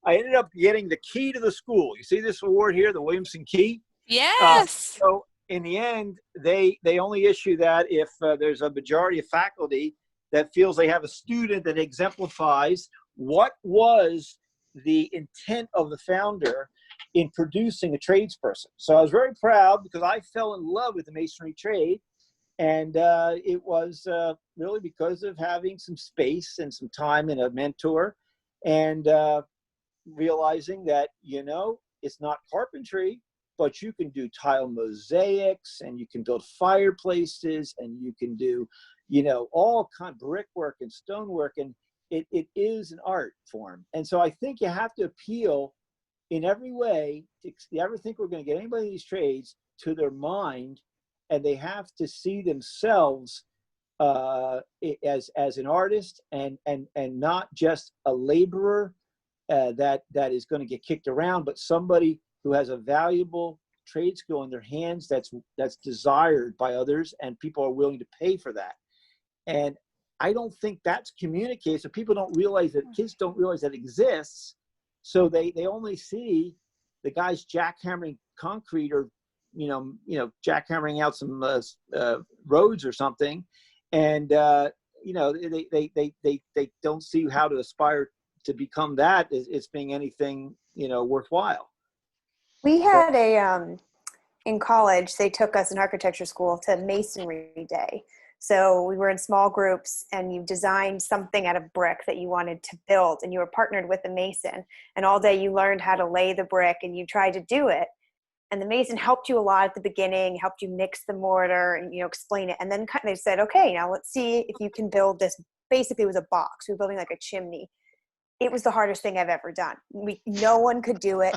I ended up getting the key to the school. You see this award here, the Williamson Key? Yes. So in the end, they only issue that if there's a majority of faculty that feels they have a student that exemplifies what was the intent of the founder in producing a tradesperson. So I was very proud, because I fell in love with the masonry trade. And it was really because of having some space and some time and a mentor, and realizing that, it's not carpentry, but you can do tile mosaics, and you can build fireplaces, and you can do, all kind of brickwork and stonework. And it is an art form. And so I think you have to appeal in every way. You ever think we're going to get anybody in these trades to their mind, and they have to see themselves as an artist, and not just a laborer that is going to get kicked around, but somebody who has a valuable trade skill in their hands that's desired by others, and people are willing to pay for that. And I don't think that's communicated. So people don't realize that, kids don't realize that exists. So they only see the guys jackhammering concrete, or jackhammering out some roads or something, and they don't see how to aspire to become that is being anything, worthwhile. We had in college, they took us in architecture school to masonry day. So we were in small groups, and you designed something out of brick that you wanted to build, and you were partnered with a mason, and all day you learned how to lay the brick, and you tried to do it. And the mason helped you a lot at the beginning, helped you mix the mortar and, explain it. And then they said, okay, now let's see if you can build this. Basically, it was a box. We were building like a chimney. It was the hardest thing I've ever done. No one could do it.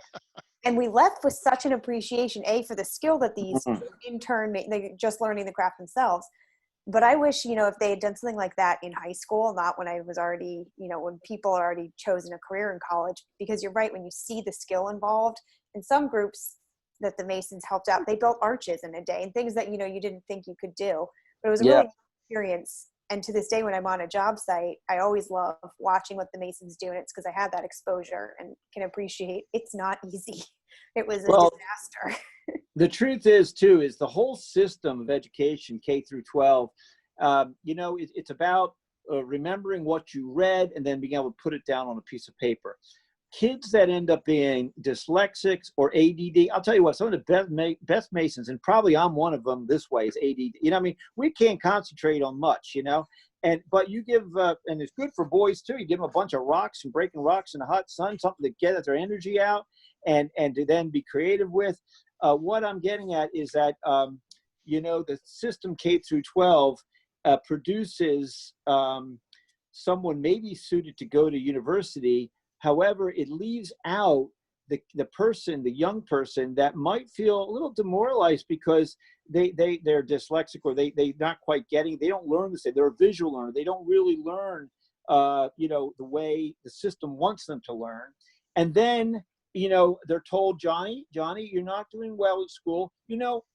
And we left with such an appreciation, for the skill that these they're just learning the craft themselves. But I wish, if they had done something like that in high school, not when I was already, when people are already chosen a career in college, because you're right, when you see the skill involved. In some groups that the Masons helped out, they built arches in a day and things that, you didn't think you could do. But it was a really good experience. And to this day, when I'm on a job site, I always love watching what the Masons do. And it's because I had that exposure and can appreciate it's not easy. It was a disaster. The truth is, too, is the whole system of education, K through 12, it's about remembering what you read and then being able to put it down on a piece of paper. Kids that end up being dyslexics or ADD, I'll tell you what, some of the best Masons, and probably I'm one of them this way, is ADD. We can't concentrate on much, but you give, and it's good for boys too, you give them a bunch of rocks and breaking rocks in the hot sun, something to get their energy out and to then be creative with. What I'm getting at is that, the system K through 12 produces someone maybe suited to go to university. However, it leaves out the young person that might feel a little demoralized because they're dyslexic or they're not quite getting, they don't learn the same. They're a visual learner. They don't really learn, the way the system wants them to learn. And then, they're told, Johnny, you're not doing well at school.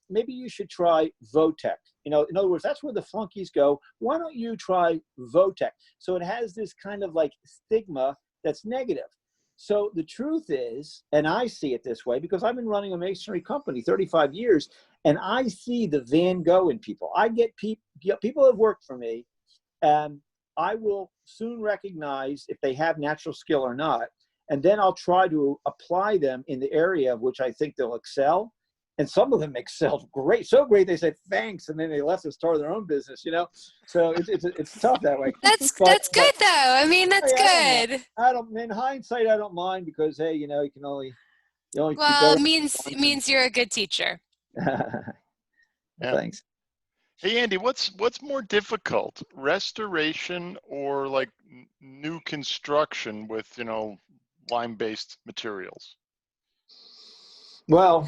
Maybe you should try VOTEC. In other words, that's where the flunkies go. Why don't you try VOTEC? So it has this kind of like stigma that's negative. So the truth is, and I see it this way because I've been running a masonry company 35 years, and I see the Van Gogh in people. I get people that work for me, and I will soon recognize if they have natural skill or not, and then I'll try to apply them in the area of which I think they'll excel. And some of them excelled great, so great they said thanks, and then they left and started their own business. So it's tough that way. That's good though. I mean, that's good. I don't. In hindsight, I don't mind because hey, you can only. Well, it means you're a good teacher. Thanks. Hey Andy, what's more difficult, restoration or like new construction with lime-based materials? Well,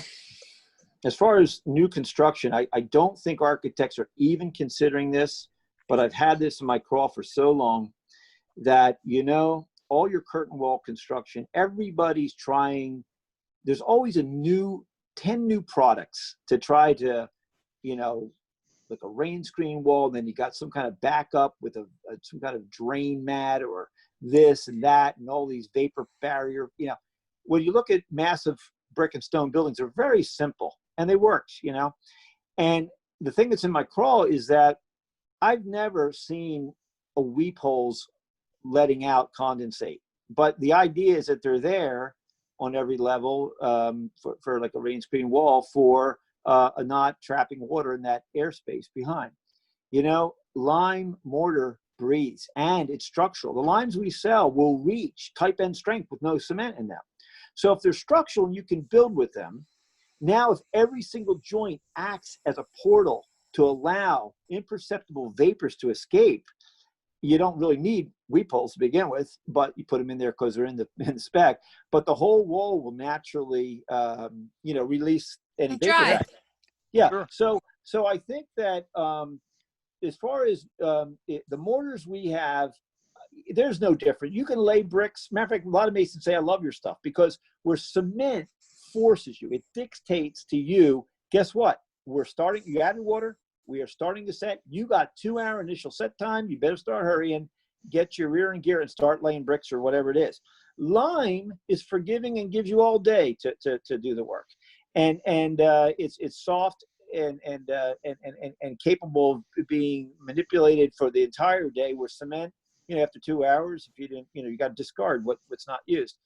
as far as new construction, I don't think architects are even considering this, but I've had this in my crawl for so long that, all your curtain wall construction, everybody's trying, there's always 10 new products to try to, like a rain screen wall, and then you got some kind of backup with some kind of drain mat or this and that and all these vapor barrier, when you look at massive brick and stone buildings, they're very simple. And they worked, And the thing that's in my crawl is that I've never seen a weep holes letting out condensate. But the idea is that they're there on every level for like a rain screen wall for not trapping water in that airspace behind. Lime mortar breathes and it's structural. The limes we sell will reach type N strength with no cement in them. So if they're structural and you can build with them, now, if every single joint acts as a portal to allow imperceptible vapors to escape, you don't really need weep holes to begin with, but you put them in there because they're in the spec. But the whole wall will naturally, release any vapor. Yeah. Sure. So I think that as far as the mortars we have, there's no different. You can lay bricks. Matter of fact, a lot of masons say, "I love your stuff," because where cement forces you, it dictates to you, guess what? You added water, we are starting to set. You got 2-hour initial set time. You better start hurrying, get your rear and gear and start laying bricks or whatever it is. Lime is forgiving and gives you all day to do the work. And it's soft and capable of being manipulated for the entire day, where cement after 2 hours, if you didn't, you got to discard what's not used.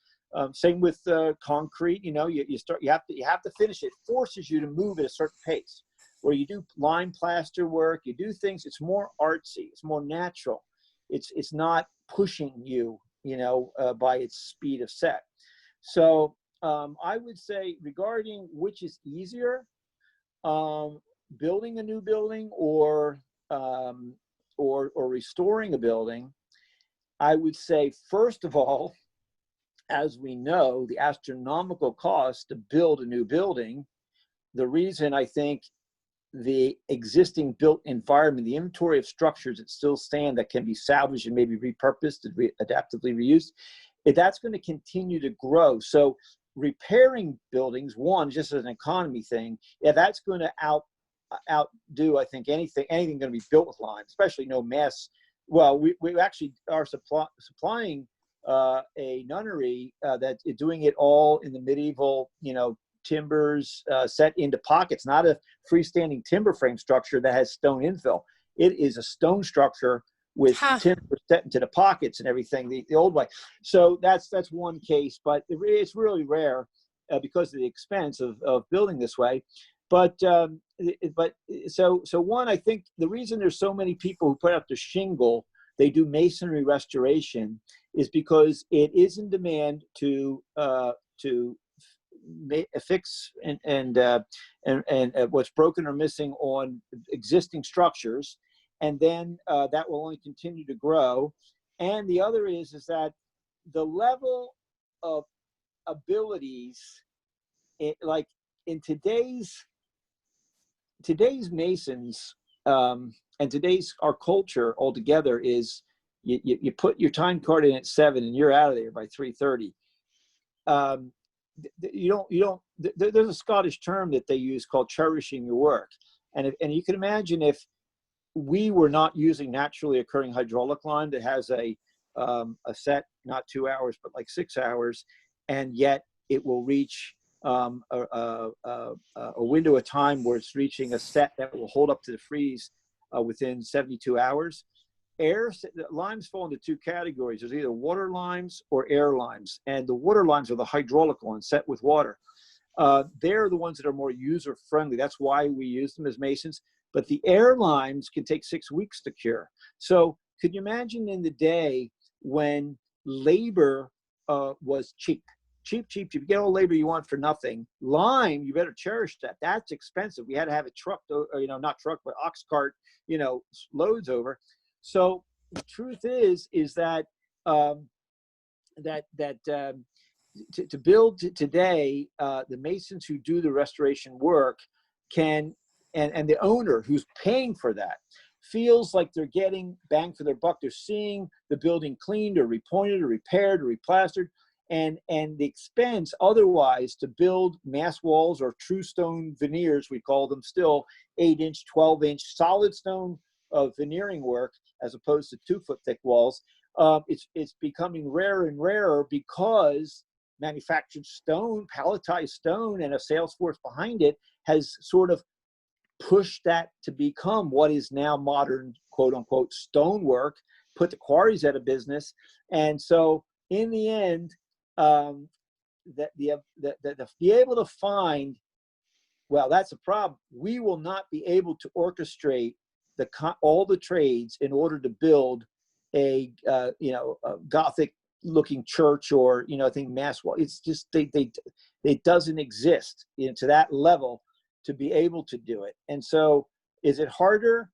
Same with concrete. You have to finish it. It forces you to move at a certain pace. Where you do lime plaster work, you do things. It's more artsy. It's more natural. It's not pushing you, by its speed of set. So I would say regarding which is easier, building a new building or restoring a building, I would say, first of all, as we know, the astronomical cost to build a new building, the reason I think the existing built environment, the inventory of structures that still stand that can be salvaged and maybe repurposed and adaptively reused, that's going to continue to grow. So repairing buildings, one, just as an economy thing, that's going to outdo, I think, anything going to be built with lime, especially no mass. Well, we actually are supplying a nunnery that is doing it all in the medieval, timbers set into pockets, not a freestanding timber frame structure that has stone infill. It is a stone structure with timber set into the pockets and everything, the old way. So that's one case, but it's really rare because of the expense of building this way. But so one, I think the reason there's so many people who put out the shingle, they do masonry restoration, is because it is in demand to fix and what's broken or missing on existing structures, and then that will only continue to grow. And the other is that the level of abilities, like in today's masons, and today's our culture altogether is you put your time card in at 7 and you're out of there by 3:30. There's a Scottish term that they use called cherishing your work. And you can imagine if we were not using naturally occurring hydraulic lime that has a set, not 2 hours, but like 6 hours, and yet it will reach a window of time where it's reaching a set that will hold up to the freeze within 72 hours. Limes fall into two categories. There's either water limes or air limes. And the water limes are the hydraulic ones set with water. They're the ones that are more user friendly. That's why we use them as masons. But the air limes can take 6 weeks to cure. So could you imagine in the day when labor was cheap? You get all labor you want for nothing. Lime, you better cherish that. That's expensive. We had to have it trucked, or, not truck, but ox cart, loads over. So the truth is that to build today, the masons who do the restoration work can, and the owner who's paying for that feels like they're getting bang for their buck. They're seeing the building cleaned or repointed or repaired or replastered. And the expense otherwise to build mass walls or true stone veneers, we call them still, 8-inch, 12-inch solid stone veneering work, as opposed to 2-foot thick walls, it's becoming rarer and rarer because manufactured stone, palletized stone, and a sales force behind it has sort of pushed that to become what is now modern, quote unquote, stonework, put the quarries out of business. And so in the end, that be able to find, well, that's a problem. We will not be able to orchestrate all the trades in order to build a Gothic looking church or I think mass wall. It's just it doesn't exist to that level to be able to do it. And so, is it harder?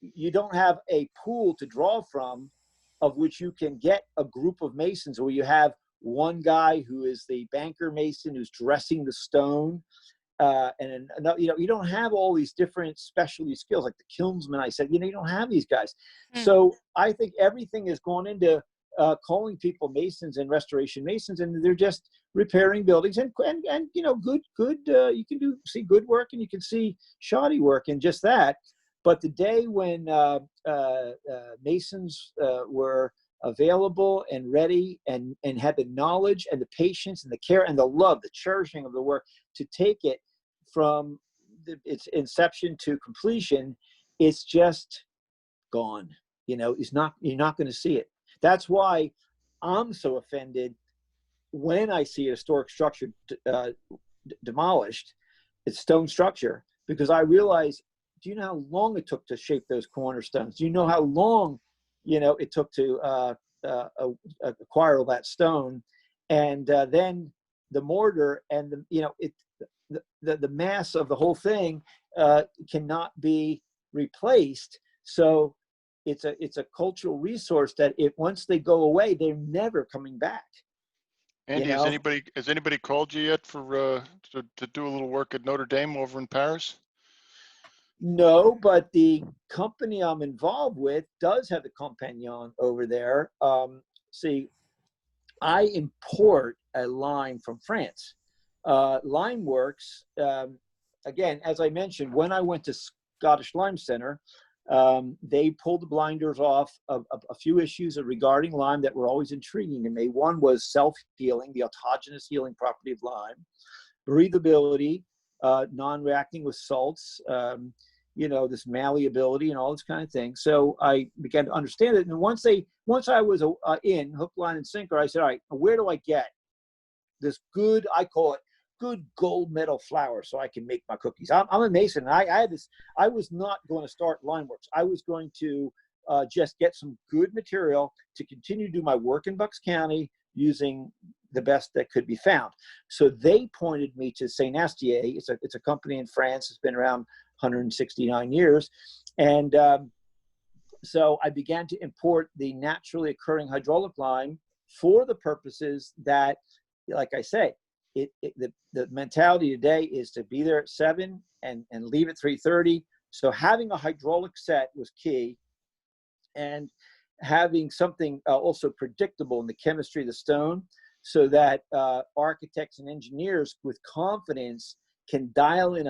You don't have a pool to draw from, of which you can get a group of masons, where you have one guy who is the banker mason who's dressing the stone, and you don't have all these different specialty skills like the kilnsman. I said, you don't have these guys. So I think everything has gone into calling people masons and restoration masons, and they're just repairing buildings and good. You can see good work and you can see shoddy work and just that. But the day when masons were available and ready and had the knowledge and the patience and the care and the love, the cherishing of the work to take it from its inception to completion, it's just gone. You're not going to see it. That's why I'm so offended when I see a historic structure demolished, it's stone structure, because I realize, do you know how long it took to shape those cornerstones? Do you know how long, it took to acquire all that stone? And then the mortar and the mass of the whole thing cannot be replaced. So it's a cultural resource that once they go away, they're never coming back. Andy, has anybody called you yet for to do a little work at Notre Dame over in Paris? No, but the company I'm involved with does have the compagnon over there. See, I import a lime from France. LimeWorks, again, as I mentioned, when I went to Scottish Lime Center, they pulled the blinders off of a few issues regarding lime that were always intriguing to me. One was self-healing, the autogenous healing property of lime, breathability, non-reacting with salts, this malleability and all this kind of thing. So I began to understand it. And once I was in hook, line, and sinker, I said, all right, where do I get this good, I call it good gold medal flour, so I can make my cookies? I'm a mason. I was not going to start LimeWorks. I was going to just get some good material to continue to do my work in Bucks County using the best that could be found. So they pointed me to Saint Astier. It's a company in France. It's been around 169 years. And so I began to import the naturally occurring hydraulic lime for the purposes that, like I say, the mentality today is to be there at 7 and leave at 3:30. So having a hydraulic set was key, and having something also predictable in the chemistry of the stone, so that architects and engineers with confidence can dial in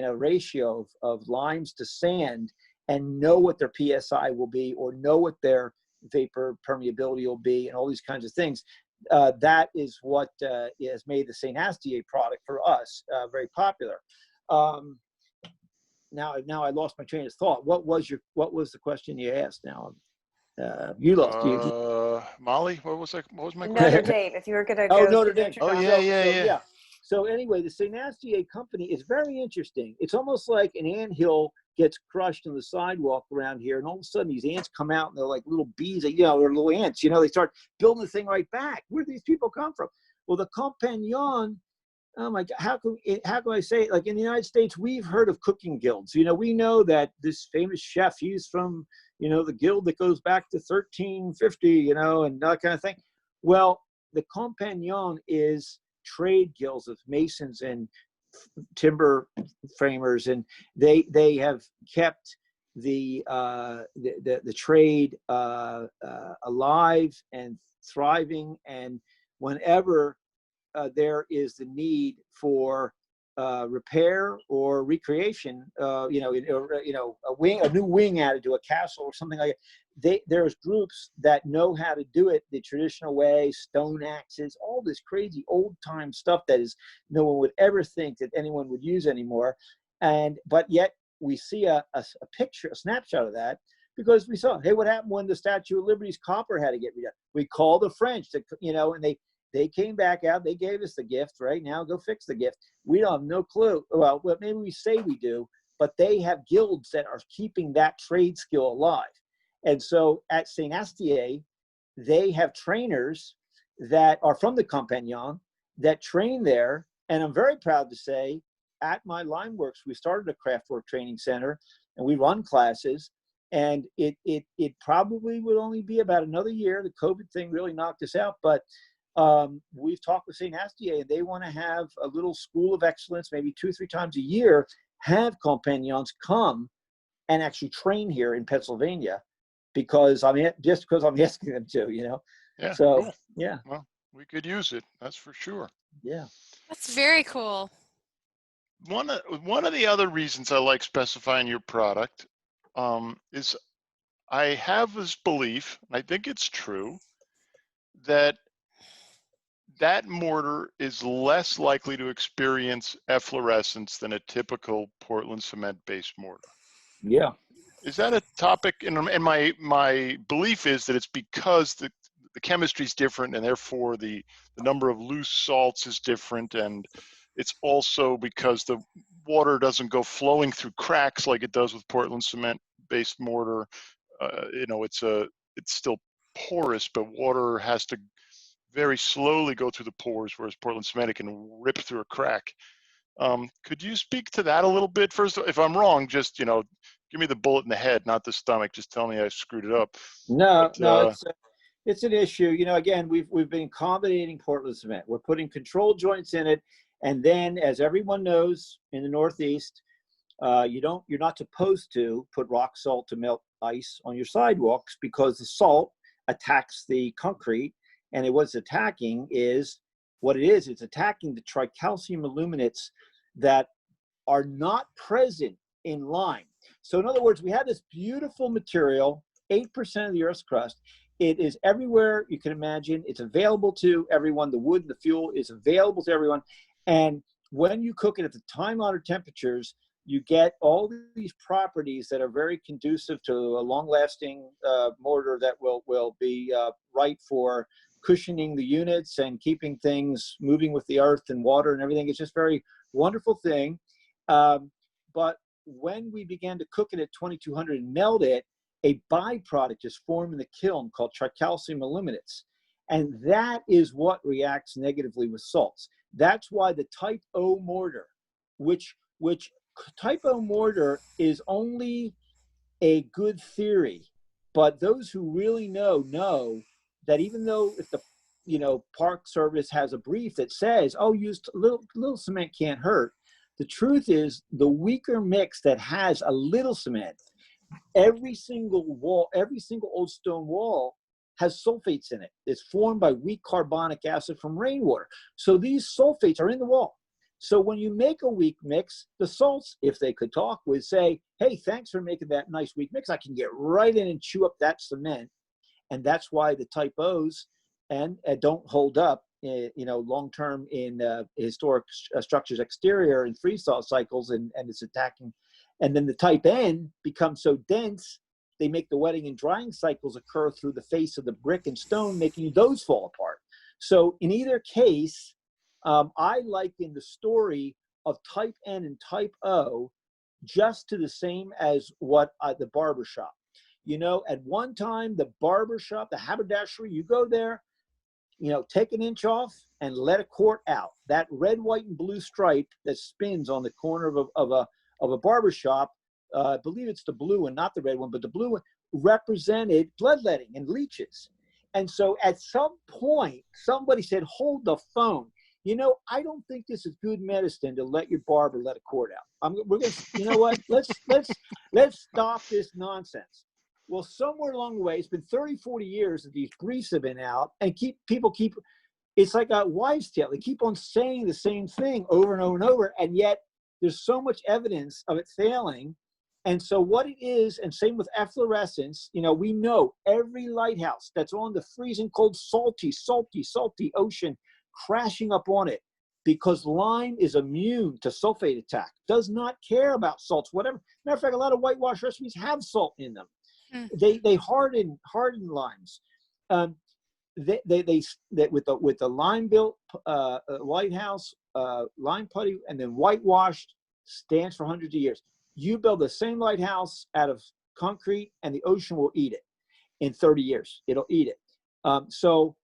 a ratio of limes to sand and know what their PSI will be, or know what their vapor permeability will be, and all these kinds of things. That is what has made the Saint Astier product for us very popular. Now I lost my train of thought. What was the question you asked? Now you lost. Molly, what was my question? Notre Dame. If you were going to go Notre to Dame. Oh yeah. So anyway, the Saint Astier company is very interesting. It's almost like an anthill gets crushed on the sidewalk around here, and all of a sudden these ants come out and they're like little bees. They're little ants. They start building the thing right back. Where do these people come from? Well, the compagnon. Oh my God! How can I say it? Like in the United States, we've heard of cooking guilds. We know that this famous chef, he's from the guild that goes back to 1350. And that kind of thing. Well, the compagnon is trade guilds of masons and timber framers, and they have kept the trade alive and thriving. And whenever there is the need for repair or recreation, a new wing added to a castle or something like that, there's groups that know how to do it the traditional way, stone axes, all this crazy old time stuff that is no one would ever think that anyone would use anymore. But yet we see a picture, a snapshot of that, because we saw, hey, what happened when the Statue of Liberty's copper had to get redone? We called the French to, and they came back out, they gave us the gift. Right now, go fix the gift. We don't have no clue. Well, maybe we say we do, but they have guilds that are keeping that trade skill alive. And so at Saint Astier, they have trainers that are from the compagnon that train there. And I'm very proud to say, at my LimeWorks, we started a craftwork training center, and we run classes. And it probably would only be about another year. The COVID thing really knocked us out, but we've talked with Saint Astier, and they want to have a little school of excellence, maybe 2-3 times a year, have compagnons come and actually train here in Pennsylvania, because I'm asking them to, Yeah. So cool. yeah. Well, we could use it. That's for sure. Yeah. That's very cool. One of the other reasons I like specifying your product is I have this belief, and I think it's true, that mortar is less likely to experience efflorescence than a typical Portland cement-based mortar. Yeah. Is that a topic? And my belief is that it's because the chemistry is different, and therefore the number of loose salts is different, and it's also because the water doesn't go flowing through cracks like it does with Portland cement based mortar. You know, it's still porous, but water has to very slowly go through the pores, whereas Portland cement, it can rip through a crack. Could you speak to that a little bit? First, if I'm wrong, just, you know, give me the bullet in the head, not the stomach. Just tell me I screwed it up. No, But, no, it's an issue. You know, again, we've been accommodating Portland cement. We're putting control joints in it, and then, as everyone knows, in the Northeast, you're not supposed to put rock salt to melt ice on your sidewalks because the salt attacks the concrete, and what's attacking is what it is. It's attacking the tricalcium aluminates that are not present in lime. So in other words, we have this beautiful material, 8% of the Earth's crust. It is everywhere you can imagine. It's available to everyone. The wood, the fuel is available to everyone. And when you cook it at the time-honored temperatures, you get all these properties that are very conducive to a long-lasting mortar that will be right for cushioning the units and keeping things moving with the earth and water and everything. It's just very wonderful thing. But when we began to cook it at 2200 and melt it, a byproduct is formed in the kiln called tricalcium aluminates. And that is what reacts negatively with salts. That's why the type O mortar, which type O mortar is only a good theory, but those who really know that even though if the Park Service has a brief that says, oh, use little cement can't hurt, the truth is the weaker mix that has a little cement, every single wall, every single old stone wall has sulfates in it. It's formed by weak carbonic acid from rainwater. So these sulfates are in the wall. So when you make a weak mix, the salts, if they could talk, would say, hey, thanks for making that nice weak mix. I can get right in and chew up that cement. And that's why the type O's and don't hold up, long-term in historic structures exterior and freeze-thaw cycles, and it's attacking. And then the type N becomes so dense, they make the wetting and drying cycles occur through the face of the brick and stone, making those fall apart. So in either case, I liken the story of type N and type O just to the same as what the barbershop. At one time, the barbershop, the haberdashery, you go there, take an inch off and let a quart out. That red, white, and blue stripe that spins on the corner of a barbershop, I believe it's the blue one, not the red one, but the blue one represented bloodletting and leeches. And so at some point, somebody said, hold the phone. I don't think this is good medicine to let your barber let a quart out. We're going to, what? Let's stop this nonsense. Well, somewhere along the way, it's been 30, 40 years that these briefs have been out, and people keep, it's like a wives' tale. They keep on saying the same thing over and over and over, and yet there's so much evidence of it failing. And so what it is, and same with efflorescence, we know every lighthouse that's on the freezing cold, salty ocean crashing up on it, because lime is immune to sulfate attack, does not care about salts, whatever. Matter of fact, a lot of whitewash recipes have salt in them. They harden limes. They with the lime built lighthouse, lime putty, and then whitewashed, stands for hundreds of years. You build the same lighthouse out of concrete, and the ocean will eat it in 30 years. It'll eat it. So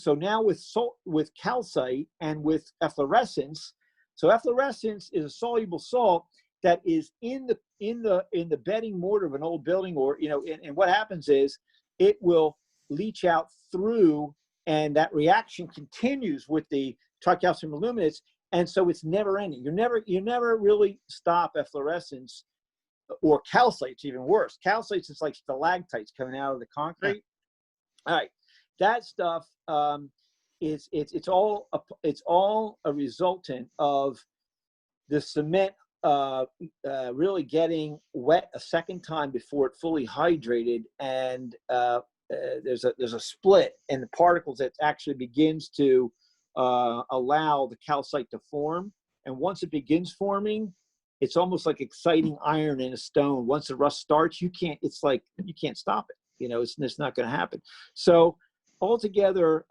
now with salt, with calcite, and with efflorescence. So efflorescence is a soluble salt that is in the bedding mortar of an old building, or and what happens is it will leach out through, and that reaction continues with the tricalcium aluminates, and so it's never ending. You never really stop efflorescence, or calcites, even worse. Calcites is like stalactites coming out of the concrete. All right, that stuff it's all a resultant of the cement really getting wet a second time before it fully hydrated, and there's a split in the particles that actually begins to allow the calcite to form. And once it begins forming, it's almost like exciting iron in a stone. Once the rust starts, it's like you can't stop it. You know, it's not going to happen. So altogether,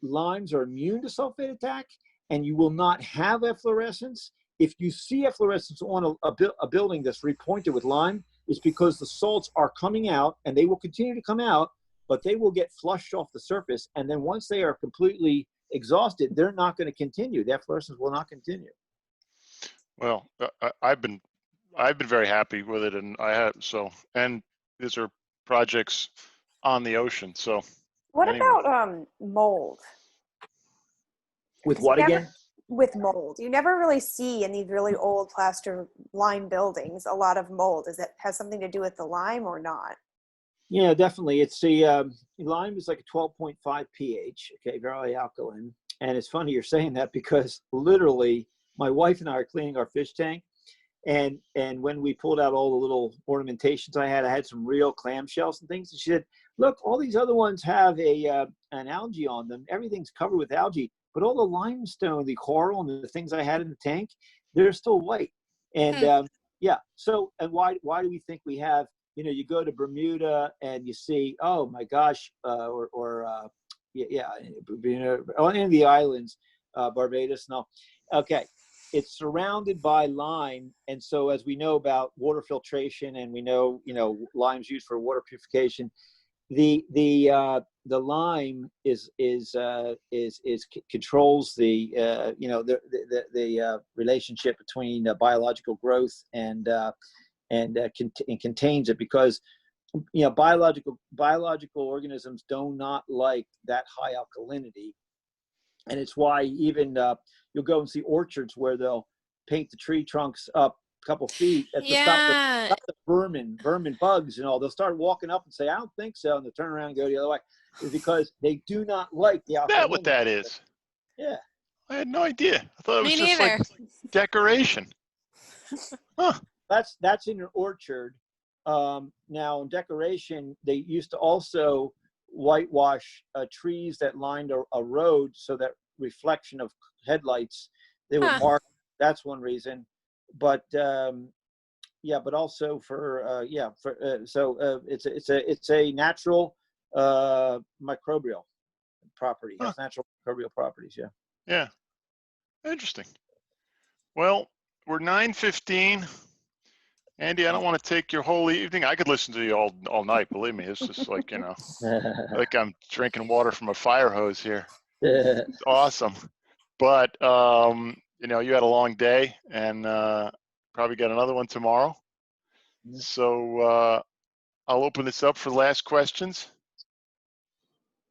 limes are immune to sulfate attack, and you will not have efflorescence. If you see efflorescence on a building that's repointed with lime, it's because the salts are coming out, and they will continue to come out, but they will get flushed off the surface. And then once they are completely exhausted, they're not going to continue. The efflorescence will not continue. Well, I've been very happy with it, and and these are projects on the ocean. So What anyway. about mold? With 'Cause what you never- again? With mold, you never really see in these really old plaster lime buildings a lot of mold. Does it have something to do with the lime or not? Yeah, definitely. It's the lime is like a 12.5 pH. Okay, very alkaline. And it's funny you're saying that because literally my wife and I are cleaning our fish tank, and when we pulled out all the little ornamentations I had some real clamshells and things. And she said, "Look, all these other ones have an algae on them. Everything's covered with algae, but all the limestone, the coral, and the things I had in the tank, they're still white." And yeah. So, and why do we think we have? You know, you go to Bermuda and you see, oh my gosh, yeah, any of the islands, Barbados, no, okay. It's surrounded by lime, and so as we know about water filtration, and we know, lime's used for water purification. The lime controls the relationship between biological growth and contains it, because biological organisms do not like that high alkalinity. And it's why even you'll go and see orchards where they'll paint the tree trunks up a couple feet at the stop the vermin bugs and all. They'll start walking up and say, "I don't think so," and they'll turn around and go the other way. It's because they do not like the alkalinity. Is that what that is? Yeah. I had no idea. I thought it was Me just neither. like decoration. Huh. That's in an orchard. Now in decoration, they used to also whitewash trees that lined a road, so that reflection of headlights, they would mark. That's one reason. But but also it's a natural microbial property. It has natural microbial properties. Yeah. Yeah. Interesting. Well, we're 9:15. Andy, I don't want to take your whole evening. I could listen to you all night. Believe me, it's just like, like I'm drinking water from a fire hose here. It's awesome. But, you had a long day, and probably got another one tomorrow. So I'll open this up for last questions.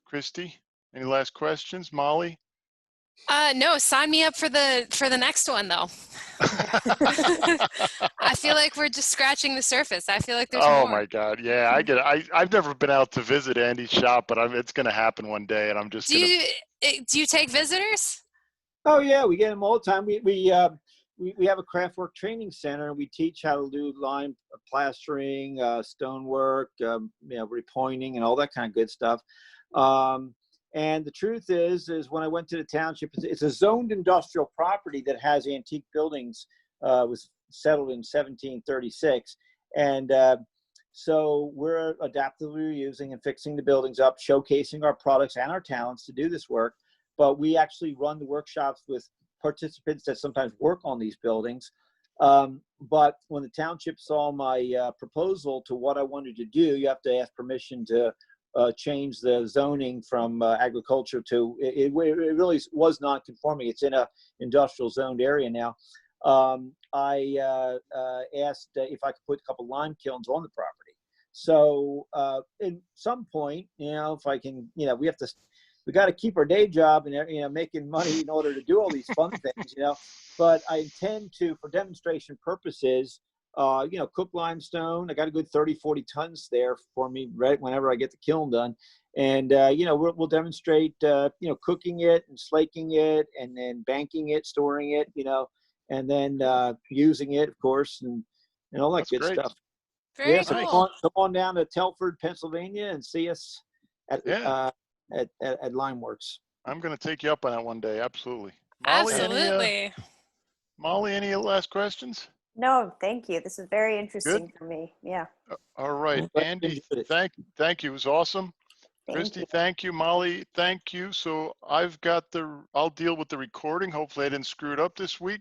Christy, any last questions? Molly? No, sign me up for the next one though. I feel like we're just scratching the surface. I feel like there's more. Oh my God. Yeah, I get it. I've never been out to visit Andy's shop, but it's going to happen one day, and I'm just Do you take visitors? Oh yeah, we get them all the time. We have a craft work training center, and we teach how to do lime plastering, stonework, repointing, and all that kind of good stuff. And the truth is when I went to the township, it's a zoned industrial property that has antique buildings. Was settled in 1736, and so we're adaptively reusing and fixing the buildings up, showcasing our products and our talents to do this work. But we actually run the workshops with participants that sometimes work on these buildings. But when the township saw my proposal to what I wanted to do, you have to ask permission to change the zoning from agriculture to, it really was non-conforming. It's in a industrial zoned area now. I asked if I could put a couple lime kilns on the property. So at some point, if I can, we got to keep our day job and making money in order to do all these fun things, But I intend to, for demonstration purposes, cook limestone. I got a good 30, 40 tons there for me right whenever I get the kiln done. And, we'll demonstrate, cooking it and slaking it and then banking it, storing it, and then using it, of course, and all that That's good great. stuff. Very So cool. come on down to Telford, Pennsylvania, and see us at LimeWorks. I'm going to take you up on that one day. Absolutely. Absolutely. Molly, any last questions? No, thank you. This is very Good. interesting for me. Yeah. All right, I'm glad you Andy, enjoyed it. thank you. It was awesome. Thank Christy, you. thank you. Molly, thank you. So I'll deal with the recording. Hopefully I didn't screw it up this week.